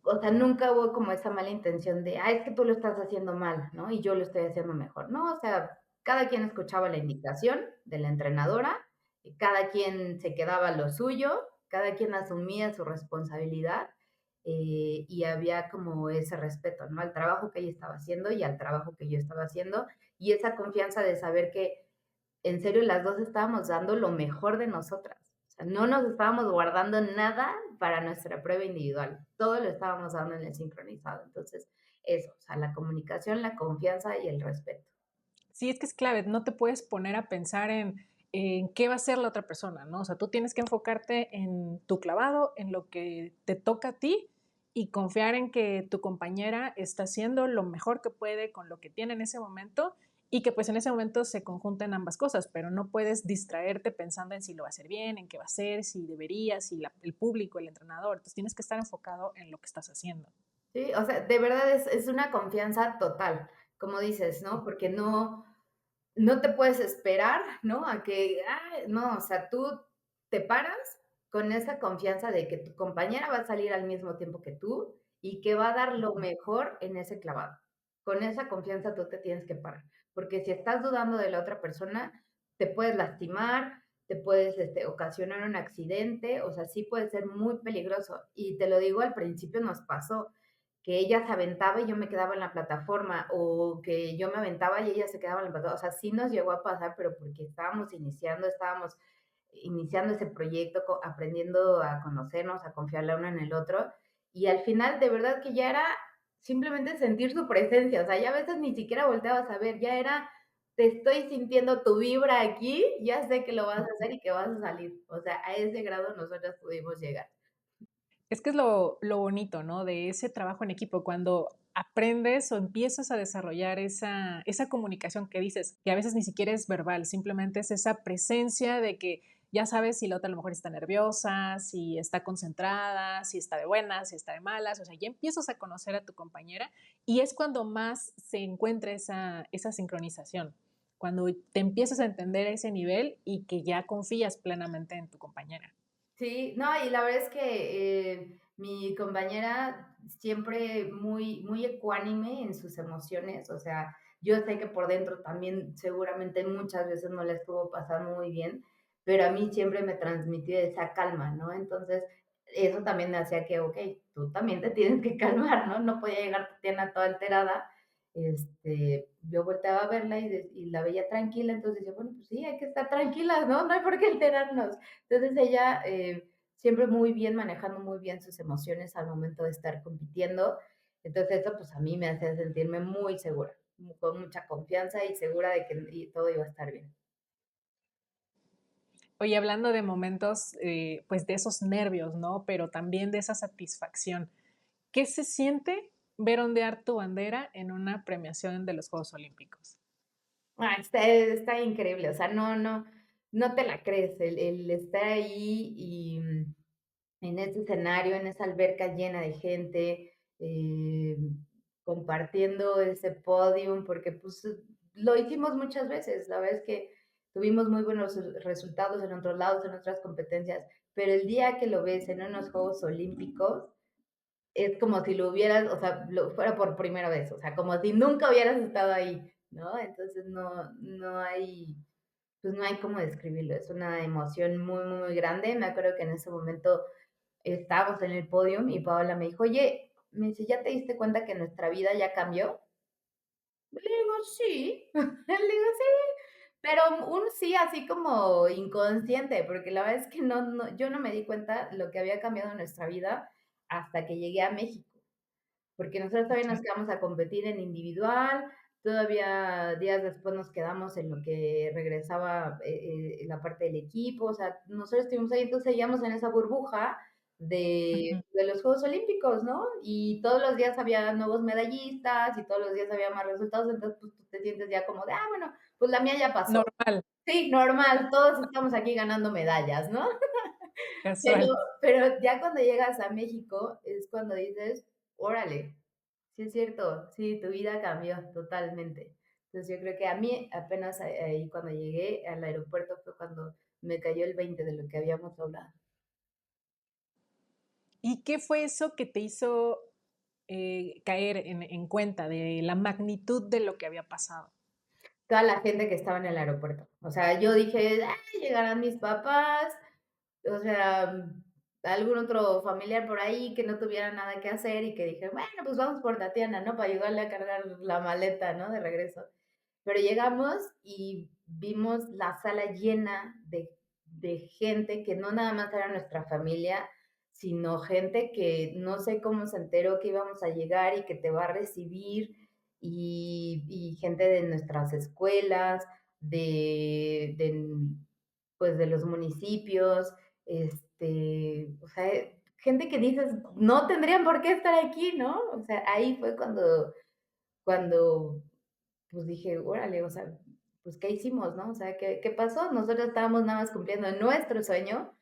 o sea, nunca hubo como esa mala intención de, ah, es que tú lo estás haciendo mal, ¿no? Y yo lo estoy haciendo mejor. No, o sea, cada quien escuchaba la indicación de la entrenadora, y cada quien se quedaba lo suyo, cada quien asumía su responsabilidad y había como ese respeto, ¿no? Al trabajo que ella estaba haciendo y al trabajo que yo estaba haciendo y esa confianza de saber que en serio las dos estábamos dando lo mejor de nosotras. O sea, no nos estábamos guardando nada para nuestra prueba individual. Todo lo estábamos dando en el sincronizado. Entonces, eso, o sea, la comunicación, la confianza y el respeto. Sí, es que es clave, no te puedes poner a pensar en qué va a ser la otra persona, ¿no? O sea, tú tienes que enfocarte en tu clavado, en lo que te toca a ti y confiar en que tu compañera está haciendo lo mejor que puede con lo que tiene en ese momento y que pues en ese momento se conjunten ambas cosas, pero no puedes distraerte pensando en si lo va a hacer bien, en qué va a hacer, si debería, si el público, el entrenador. Entonces tienes que estar enfocado en lo que estás haciendo. Sí, o sea, de verdad es una confianza total, como dices, ¿no? Porque no te puedes esperar, ¿no? A que, no, o sea, tú te paras con esa confianza de que tu compañera va a salir al mismo tiempo que tú y que va a dar lo mejor en ese clavado. Con esa confianza tú te tienes que parar, porque si estás dudando de la otra persona, te puedes lastimar, te puedes ocasionar un accidente, o sea, sí puede ser muy peligroso. Y te lo digo, al principio nos pasó que ella se aventaba y yo me quedaba en la plataforma, o que yo me aventaba y ella se quedaba en la plataforma. O sea, sí nos llegó a pasar, pero porque estábamos iniciando ese proyecto, aprendiendo a conocernos, a confiar la una en el otro. Y al final, de verdad que ya era simplemente sentir su presencia. O sea, ya a veces ni siquiera volteabas a ver, ya era, te estoy sintiendo tu vibra aquí, ya sé que lo vas a hacer y que vas a salir. O sea, a ese grado nosotras pudimos llegar. Es que es lo bonito, ¿no? De ese trabajo en equipo, cuando aprendes o empiezas a desarrollar esa comunicación que dices, que a veces ni siquiera es verbal, simplemente es esa presencia de que ya sabes si la otra a lo mejor está nerviosa, si está concentrada, si está de buenas, si está de malas, o sea, ya empiezas a conocer a tu compañera y es cuando más se encuentra esa sincronización, cuando te empiezas a entender a ese nivel y que ya confías plenamente en tu compañera. Sí, no, y la verdad es que, mi compañera siempre muy ecuánime en sus emociones, o sea, yo sé que por dentro también seguramente muchas veces no la estuvo pasando muy bien, pero a mí siempre me transmitía esa calma, ¿no? Entonces, eso también me hacía que, okey, tú también te tienes que calmar, ¿no? No podía llegar Tatiana toda alterada, yo volteaba a verla y la veía tranquila, entonces decía: "Bueno, pues sí, hay que estar tranquilas, ¿no? No hay por qué alterarnos". Entonces ella siempre muy bien, manejando muy bien sus emociones al momento de estar compitiendo. Entonces eso pues a mí me hace sentirme muy segura, con mucha confianza y segura de que todo iba a estar bien. Oye, hablando de momentos, pues de esos nervios, ¿no? Pero también de esa satisfacción. ¿Qué se siente ver ondear tu bandera en una premiación de los Juegos Olímpicos? Está increíble, o sea, no te la crees, el estar ahí y en ese escenario, en esa alberca llena de gente, compartiendo ese podium, porque pues lo hicimos muchas veces, la verdad es que tuvimos muy buenos resultados en otros lados, en otras competencias, pero el día que lo ves en unos Juegos Olímpicos, es como si lo hubieras, o sea, lo fuera por primera vez, o sea, como si nunca hubieras estado ahí, ¿no? Entonces no hay, pues no hay cómo describirlo, es una emoción muy grande. Me acuerdo que en ese momento estábamos en el podio y Paola me dijo, oye, me dice, ¿ya te diste cuenta que nuestra vida ya cambió? Le digo, sí, le digo, sí, pero un sí así como inconsciente, porque la verdad es que yo no me di cuenta lo que había cambiado en nuestra vida hasta que llegué a México. Porque nosotros todavía nos Okey. quedamos a competir en individual, todavía días después nos quedamos en lo que regresaba la parte del equipo, o sea, nosotros estuvimos ahí, entonces seguíamos en esa burbuja Ujú. de los Juegos Olímpicos, ¿no? Y todos los días había nuevos medallistas y todos los días había más resultados, entonces pues, tú te sientes ya como de, ah, bueno, pues la mía ya pasó. Normal, Sí, normal, todos estamos aquí ganando medallas, ¿no? Pero, casual. pero ya cuando llegas a México es cuando dices, órale, sí es cierto, sí, tu vida cambió totalmente. Entonces yo creo que a mí apenas ahí cuando llegué al aeropuerto fue cuando me cayó el 20 de lo que habíamos hablado. ¿Y qué fue eso que te hizo, caer en cuenta de la magnitud de lo que había pasado? Toda la gente que estaba en el aeropuerto. O sea, yo dije, "Ay, llegarán mis papás, o sea, algún otro familiar por ahí que no tuviera nada que hacer y que dije, bueno, pues vamos por Tatiana, ¿no? Para ayudarle a cargar la maleta, ¿no? De regreso. Pero llegamos y vimos la sala llena de gente que no nada más era nuestra familia, sino gente que no sé cómo se enteró que íbamos a llegar y que te va a recibir, y gente de nuestras escuelas, de pues de los municipios, o sea, gente que dices, no tendrían por qué estar aquí, ¿no? O sea, ahí fue cuando pues dije, órale, o sea, pues, ¿qué hicimos, no? O sea, ¿qué pasó? Nosotros estábamos nada más cumpliendo nuestro sueño,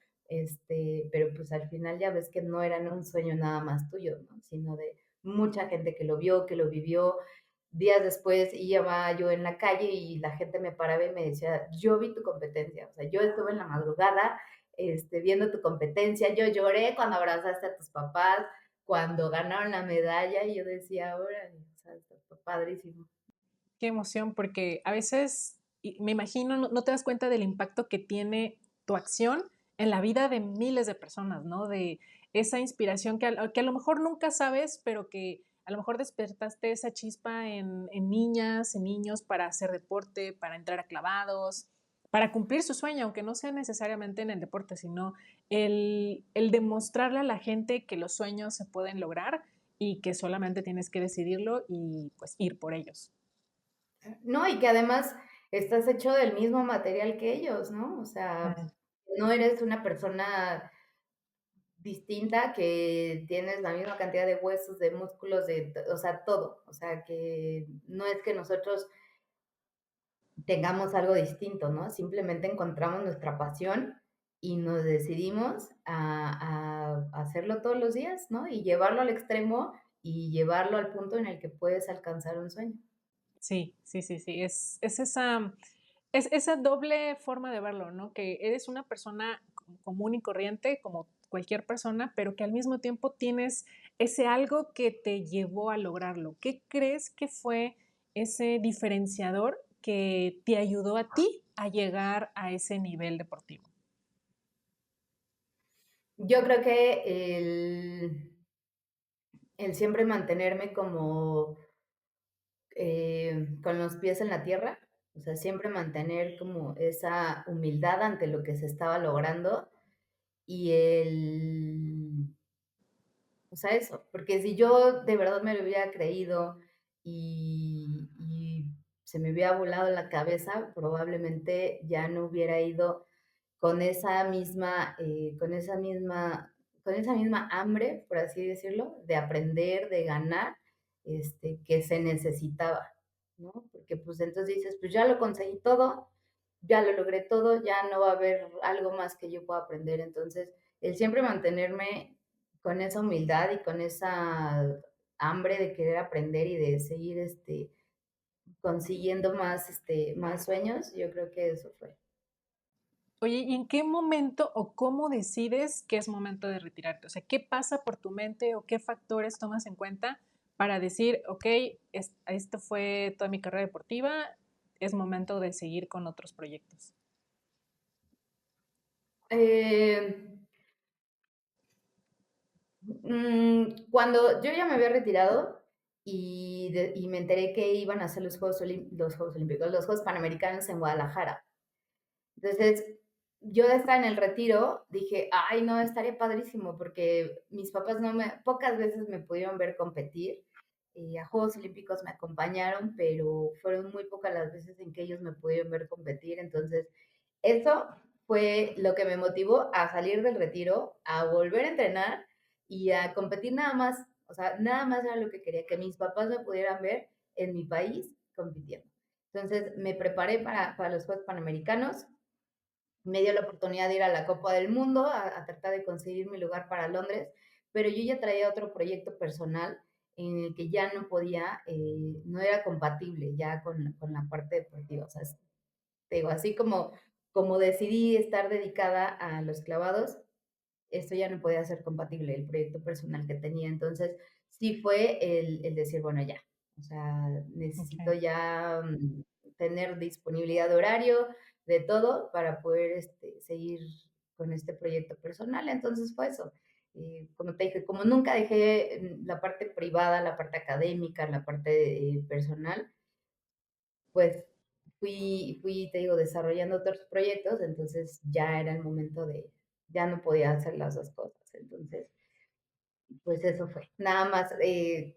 pero pues al final ya ves que no era un sueño nada más tuyo, ¿no? Sino de mucha gente que lo vio, que lo vivió. Días después iba yo en la calle y la gente me paraba y me decía, yo vi tu competencia, o sea, yo estuve en la madrugada, viendo tu competencia, yo lloré cuando abrazaste a tus papás, cuando ganaron la medalla, y yo decía, órale, o sea, está padrísimo. Qué emoción, porque a veces, me imagino, no te das cuenta del impacto que tiene tu acción en la vida de miles de personas, ¿no? De esa inspiración que a lo mejor nunca sabes, pero que a lo mejor despertaste esa chispa en niñas, en niños para hacer deporte, para entrar a clavados, para cumplir su sueño, aunque no sea necesariamente en el deporte, sino el demostrarle a la gente que los sueños se pueden lograr y que solamente tienes que decidirlo y pues ir por ellos. No, y que además estás hecho del mismo material que ellos, ¿no? O sea, Mm. no eres una persona distinta, que tienes la misma cantidad de huesos, de músculos, o sea, todo. O sea, que no es que nosotros tengamos algo distinto, ¿no? Simplemente encontramos nuestra pasión y nos decidimos a hacerlo todos los días, ¿no? Y llevarlo al extremo y llevarlo al punto en el que puedes alcanzar un sueño. Sí, sí, sí, sí, es esa doble forma de verlo, ¿no? Que eres una persona común y corriente, como cualquier persona, pero que al mismo tiempo tienes ese algo que te llevó a lograrlo. ¿Qué crees que fue ese diferenciador que te ayudó a ti a llegar a ese nivel deportivo? Yo creo que el siempre mantenerme como con los pies en la tierra, o sea, siempre mantener como esa humildad ante lo que se estaba logrando y o sea, eso, porque si yo de verdad me lo hubiera creído y se me hubiera volado la cabeza, probablemente ya no hubiera ido con esa misma, con esa misma hambre, por así decirlo, de aprender, de ganar, que se necesitaba, ¿no? Porque pues entonces dices, pues ya lo conseguí todo, ya lo logré todo, ya no va a haber algo más que yo pueda aprender. Entonces, el siempre mantenerme con esa humildad y con esa hambre de querer aprender y de seguir consiguiendo más, más sueños, yo creo que eso fue. Oye, ¿y en qué momento o cómo decides que es momento de retirarte? O sea, ¿qué pasa por tu mente o qué factores tomas en cuenta para decir, ok, esto fue toda mi carrera deportiva, es momento de seguir con otros proyectos? Eh, Cuando yo ya me había retirado y me enteré que iban a hacer los Juegos Olímpicos, los Juegos Panamericanos en Guadalajara. Entonces, yo de estar en el retiro, dije, ay, no, estaría padrísimo, porque mis papás pocas veces me pudieron ver competir. A Juegos Olímpicos me acompañaron, pero fueron muy pocas las veces en que ellos me pudieron ver competir. Entonces, eso fue lo que me motivó a salir del retiro, a volver a entrenar y a competir nada más. O sea, nada más era lo que quería, que mis papás me pudieran ver en mi país compitiendo. Entonces, me preparé para los Juegos Panamericanos, me dio la oportunidad de ir a la Copa del Mundo, a tratar de conseguir mi lugar para Londres, pero yo ya traía otro proyecto personal en el que ya no podía, no era compatible ya con la parte deportiva. O sea, te digo, así como decidí estar dedicada a los clavados, esto ya no podía ser compatible, el proyecto personal que tenía. Entonces, sí fue el decir, bueno, ya, o sea, necesito Ok. ya tener disponibilidad de horario, de todo, para poder seguir con este proyecto personal. Entonces fue eso. Como te dije, como nunca dejé la parte privada, la parte académica, la parte personal, pues te digo, desarrollando otros proyectos, entonces ya era el momento ya no podía hacer las dos cosas. Entonces, pues eso fue. Nada más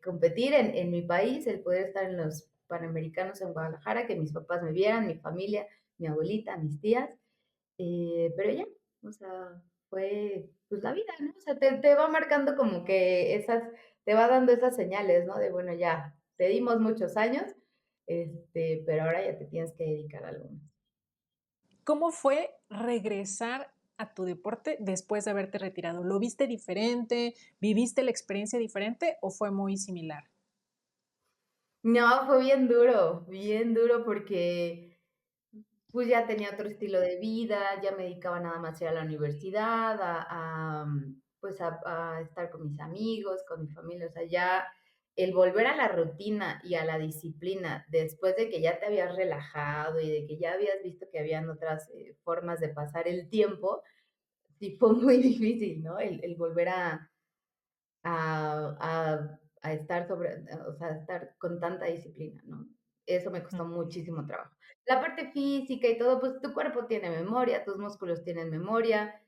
competir en mi país, el poder estar en los Panamericanos en Guadalajara, que mis papás me vieran, mi familia, mi abuelita, mis tías, pero ya, o sea, fue pues la vida, ¿no? O sea, te va marcando como que te va dando esas señales, ¿no? De bueno, ya, te dimos muchos años, pero ahora ya te tienes que dedicar a algo más. ¿Cómo fue regresar a tu deporte después de haberte retirado? ¿Lo viste diferente? ¿Viviste la experiencia diferente o fue muy similar? No, fue bien duro porque pues ya tenía otro estilo de vida, ya me dedicaba nada más a ir a la universidad, pues a estar con mis amigos, con mi familia, o sea, ya el volver a la rutina y a la disciplina después de que ya te habías relajado y de que ya habías visto que habían otras formas de pasar el tiempo, sí fue muy difícil, ¿no? El volver a estar o sea, a estar con tanta disciplina, ¿no? Eso me costó Ujú. muchísimo trabajo. La parte física y todo, pues tu cuerpo tiene memoria, tus músculos tienen memoria,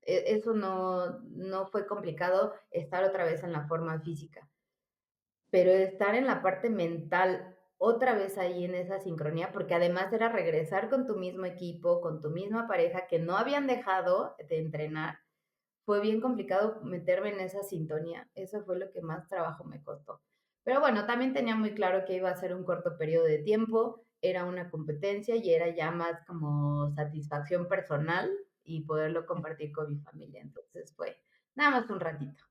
eso no fue complicado estar otra vez en la forma física, pero estar en la parte mental otra vez ahí en esa sincronía, porque además era regresar con tu mismo equipo, con tu misma pareja que no habían dejado de entrenar. Fue bien complicado meterme en esa sintonía. Eso fue lo que más trabajo me costó. Pero bueno, también tenía muy claro que iba a ser un corto periodo de tiempo, era una competencia y era ya más como satisfacción personal y poderlo compartir con mi familia. Entonces fue nada más un ratito.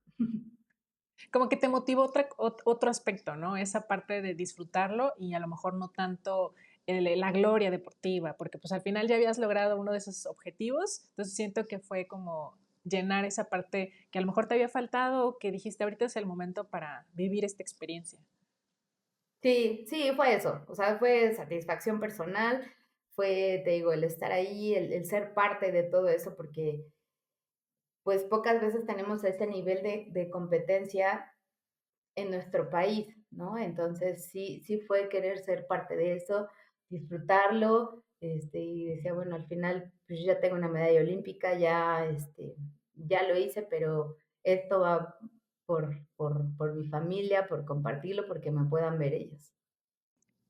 Como que te motivó otro aspecto, ¿no? Esa parte de disfrutarlo y a lo mejor no tanto la gloria deportiva, porque pues al final ya habías logrado uno de esos objetivos, entonces siento que fue como llenar esa parte que a lo mejor te había faltado o que dijiste ahorita es el momento para vivir esta experiencia. Sí, sí, fue eso. O sea, fue satisfacción personal, fue, te digo, el estar ahí, el ser parte de todo eso, porque pues pocas veces tenemos ese nivel de competencia en nuestro país, ¿no? Entonces sí, sí fue querer ser parte de eso, disfrutarlo, y decía, bueno, al final pues ya tengo una medalla olímpica, ya, ya lo hice, pero esto va por mi familia, por compartirlo, porque me puedan ver ellos.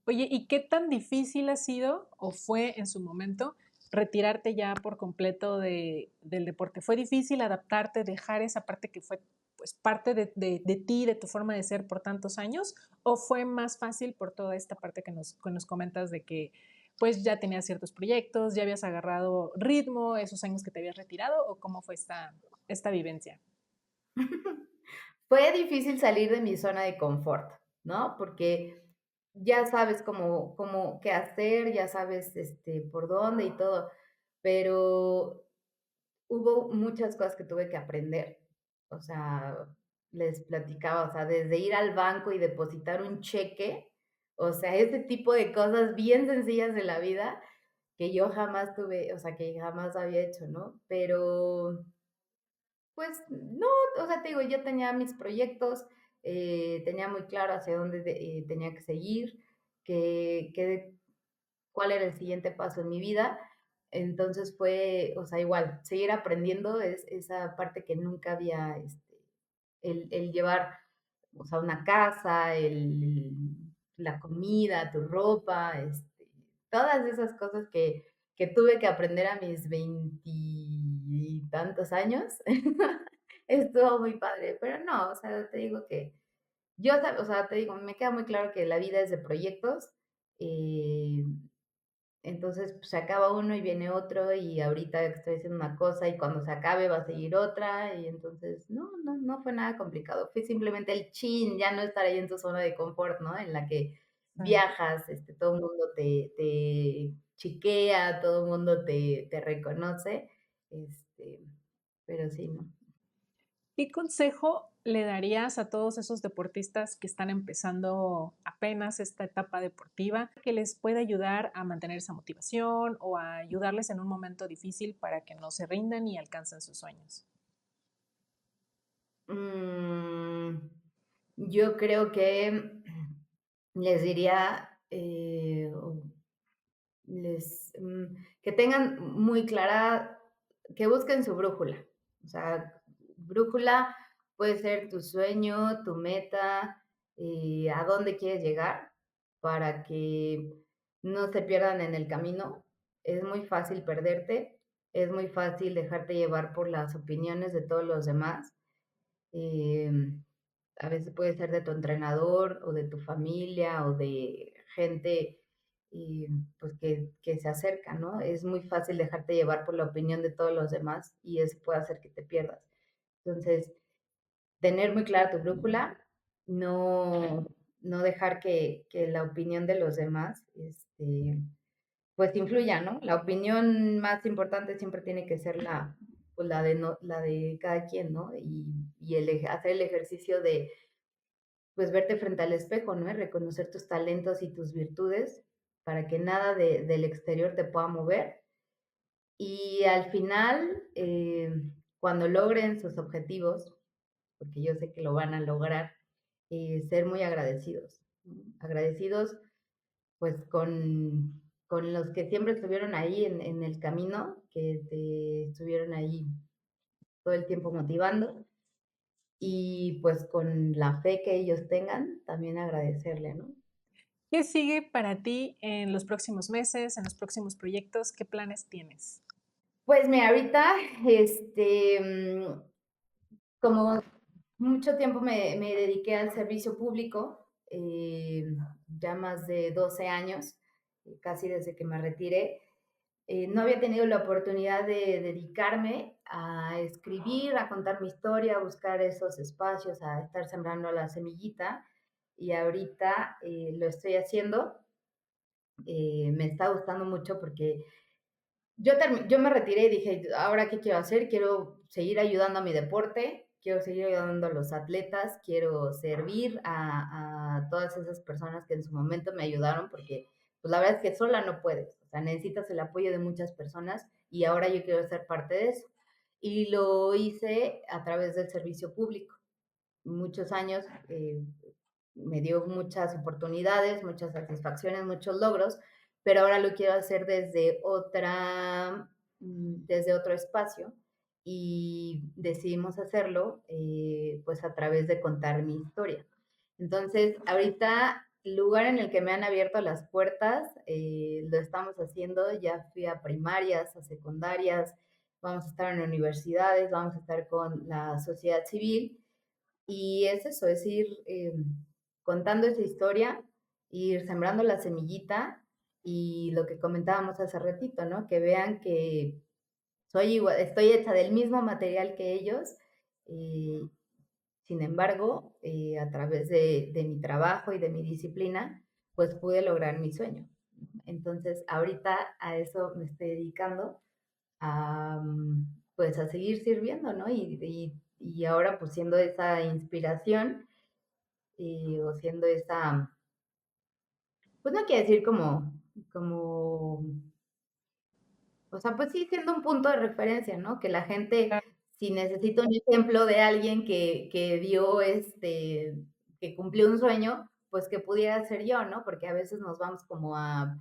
Oye, ¿y qué tan difícil ha sido o fue en su momento retirarte ya por completo del deporte? ¿Fue difícil adaptarte, dejar esa parte que fue pues parte de ti, de tu forma de ser por tantos años? ¿O fue más fácil por toda esta parte que nos comentas de que pues ya tenías ciertos proyectos, ya habías agarrado ritmo esos años que te habías retirado? ¿O cómo fue esta vivencia? Fue difícil salir de mi zona de confort, ¿no? Porque ya sabes cómo qué hacer, ya sabes, por dónde y todo, pero hubo muchas cosas que tuve que aprender. O sea, les platicaba, o sea, desde ir al banco y depositar un cheque, o sea, ese tipo de cosas bien sencillas de la vida que yo jamás tuve, o sea, que jamás había hecho, ¿no? Pero pues no, o sea, te digo, yo tenía mis proyectos, tenía muy claro hacia dónde tenía que seguir, que cuál era el siguiente paso en mi vida. Entonces fue, o sea, igual, seguir aprendiendo es esa parte que nunca había, el llevar, o sea, una casa, la comida, tu ropa, todas esas cosas que tuve que aprender a mis veintitantos años. Estuvo muy padre, pero no, o sea, te digo que o sea, te digo, me queda muy claro que la vida es de proyectos, eh, entonces, pues, se acaba uno y viene otro, y ahorita estoy haciendo una cosa, y cuando se acabe va a seguir otra, y entonces no fue nada complicado. Fue simplemente el chin, ya no estar ahí en tu zona de confort, ¿no? En la que viajas, todo el mundo te chiquea, todo el mundo te reconoce, este, pero sí, ¿no? ¿Qué consejo le darías a todos esos deportistas que están empezando apenas esta etapa deportiva que les puede ayudar a mantener esa motivación o a ayudarles en un momento difícil para que no se rindan y alcancen sus sueños? Mm, yo creo que les diría, les, que tengan muy clara, que busquen su brújula. O sea, brújula puede ser tu sueño, tu meta, a dónde quieres llegar, para que no se pierdan en el camino. Es muy fácil perderte, es muy fácil dejarte llevar por las opiniones de todos los demás. Em, a veces puede ser de tu entrenador o de tu familia o de gente pues que se acerca, ¿no? Es muy fácil dejarte llevar por la opinión de todos los demás y eso puede hacer que te pierdas. Entonces, tener muy clara tu brújula, no dejar que la opinión de los demás, pues influya, ¿no? La opinión más importante siempre tiene que ser pues la de, no, la de cada quien, ¿no? Y hacer el ejercicio de, pues, verte frente al espejo, ¿no? Y reconocer tus talentos y tus virtudes para que nada del exterior te pueda mover. Y al final, cuando logren sus objetivos, porque yo sé que lo van a lograr, ser muy agradecidos, ¿no? Agradecidos pues con los que siempre estuvieron ahí en el camino, que te estuvieron ahí todo el tiempo motivando y pues con la fe que ellos tengan, también agradecerle, ¿no? ¿Qué sigue para ti en los próximos meses, en los próximos proyectos? ¿Qué planes tienes? Pues mira, ahorita, como mucho tiempo me dediqué al servicio público, ya más de 12 años, casi desde que me retiré. No había tenido la oportunidad de dedicarme a escribir, a contar mi historia, a buscar esos espacios, a estar sembrando la semillita. Y ahorita lo estoy haciendo. Me está gustando mucho porque yo me retiré y dije, ¿ahora qué quiero hacer? Quiero seguir ayudando a mi deporte, quiero seguir ayudando a los atletas, quiero servir a todas esas personas que en su momento me ayudaron, porque pues la verdad es que sola no puedes, o sea, necesitas el apoyo de muchas personas y ahora yo quiero ser parte de eso. Y lo hice a través del servicio público. Muchos años me dio muchas oportunidades, muchas satisfacciones, muchos logros, pero ahora lo quiero hacer desde otro espacio y decidimos hacerlo pues a través de contar mi historia. Entonces, ahorita, el lugar en el que me han abierto las puertas, lo estamos haciendo, ya fui a primarias, a secundarias, vamos a estar en universidades, vamos a estar con la sociedad civil y es eso, es ir contando esa historia, ir sembrando la semillita y lo que comentábamos hace ratito, ¿no? Que vean que soy igual, estoy hecha del mismo material que ellos. eh, Sin embargo, a través de mi trabajo y de mi disciplina, pues pude lograr mi sueño. Entonces, ahorita a eso me estoy dedicando, pues a seguir sirviendo, ¿no? Y ahora pues siendo esa inspiración o siendo esa, pues no quiero decir como, o sea, pues sí siendo un punto de referencia, ¿no? Que la gente, si necesita un ejemplo de alguien que dio que cumplió un sueño, pues que pudiera ser yo, ¿no? Porque a veces nos vamos como a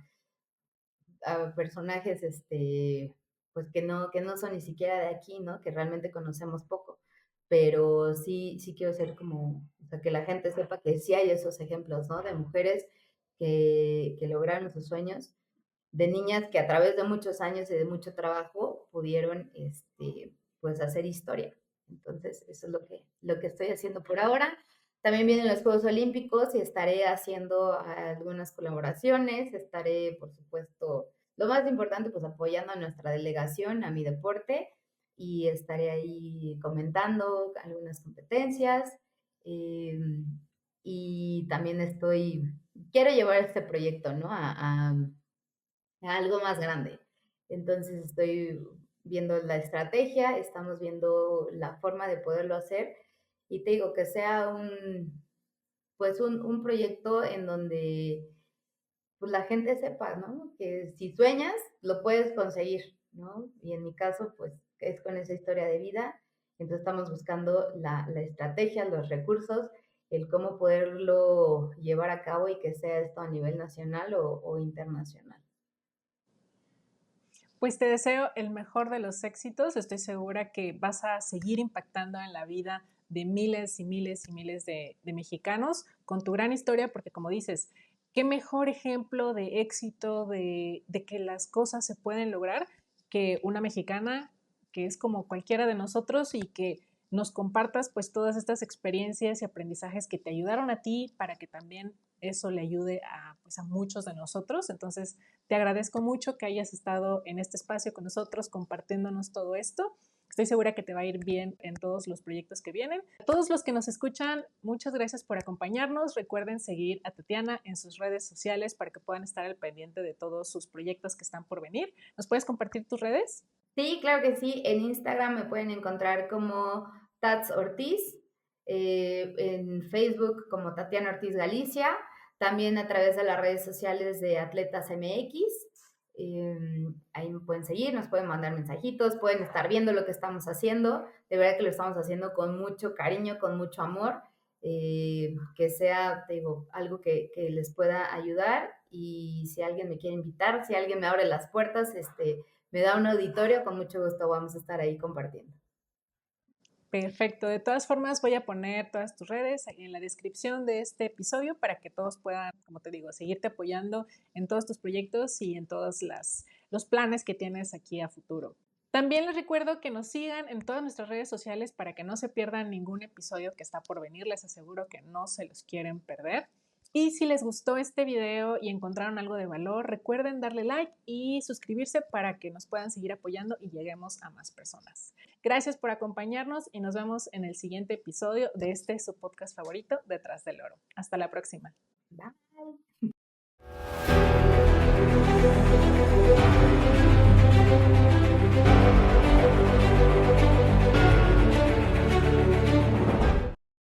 personajes, pues que no son ni siquiera de aquí, ¿no? Que realmente conocemos poco. Pero sí quiero ser como, o sea, que la gente sepa que sí hay esos ejemplos, ¿no? De mujeres que lograron sus sueños, de niñas que a través de muchos años y de mucho trabajo pudieron, pues hacer historia. Entonces, eso es lo que estoy haciendo por ahora. También vienen los Juegos Olímpicos y estaré haciendo algunas colaboraciones, estaré, por supuesto, lo más importante, pues apoyando a nuestra delegación, a mi deporte, y estaré ahí comentando algunas competencias. eh, y también quiero llevar este proyecto, ¿no? A algo más grande. Entonces estoy viendo la estrategia, estamos viendo la forma de poderlo hacer y te digo que sea pues un proyecto en donde pues la gente sepa, ¿no? Que si sueñas, lo puedes conseguir, ¿no? Y en mi caso, pues es con esa historia de vida. Entonces estamos buscando la estrategia, los recursos, el cómo poderlo llevar a cabo y que sea esto a nivel nacional o internacional. Pues te deseo el mejor de los éxitos. Estoy segura que vas a seguir impactando en la vida de miles y miles y miles de mexicanos con tu gran historia, porque como dices, qué mejor ejemplo de éxito, de que las cosas se pueden lograr que una mexicana que es como cualquiera de nosotros y que nos compartas pues todas estas experiencias y aprendizajes que te ayudaron a ti para que también eso le ayude a, pues, a muchos de nosotros. Entonces, te agradezco mucho que hayas estado en este espacio con nosotros compartiéndonos todo esto. Estoy segura que te va a ir bien en todos los proyectos que vienen. A todos los que nos escuchan, muchas gracias por acompañarnos. Recuerden seguir a Tatiana en sus redes sociales para que puedan estar al pendiente de todos sus proyectos que están por venir. ¿Nos puedes compartir tus redes? Sí, claro que sí. En Instagram me pueden encontrar como Tats Ortiz, en Facebook como Tatiana Ortiz Galicia, también a través de las redes sociales de Atletas MX. Ahí me pueden seguir, nos pueden mandar mensajitos, pueden estar viendo lo que estamos haciendo. De verdad que lo estamos haciendo con mucho cariño, con mucho amor. Que sea, te digo, algo que les pueda ayudar. Y si alguien me quiere invitar, si alguien me abre las puertas, me da un auditorio, con mucho gusto vamos a estar ahí compartiendo. Perfecto. De todas formas, voy a poner todas tus redes en la descripción de este episodio para que todos puedan, como te digo, seguirte apoyando en todos tus proyectos y en todos los planes que tienes aquí a futuro. También les recuerdo que nos sigan en todas nuestras redes sociales para que no se pierdan ningún episodio que está por venir. Les aseguro que no se los quieren perder. Y si les gustó este video y encontraron algo de valor, recuerden darle like y suscribirse para que nos puedan seguir apoyando y lleguemos a más personas. Gracias por acompañarnos y nos vemos en el siguiente episodio de su podcast favorito, Detrás del Oro. Hasta la próxima. Bye.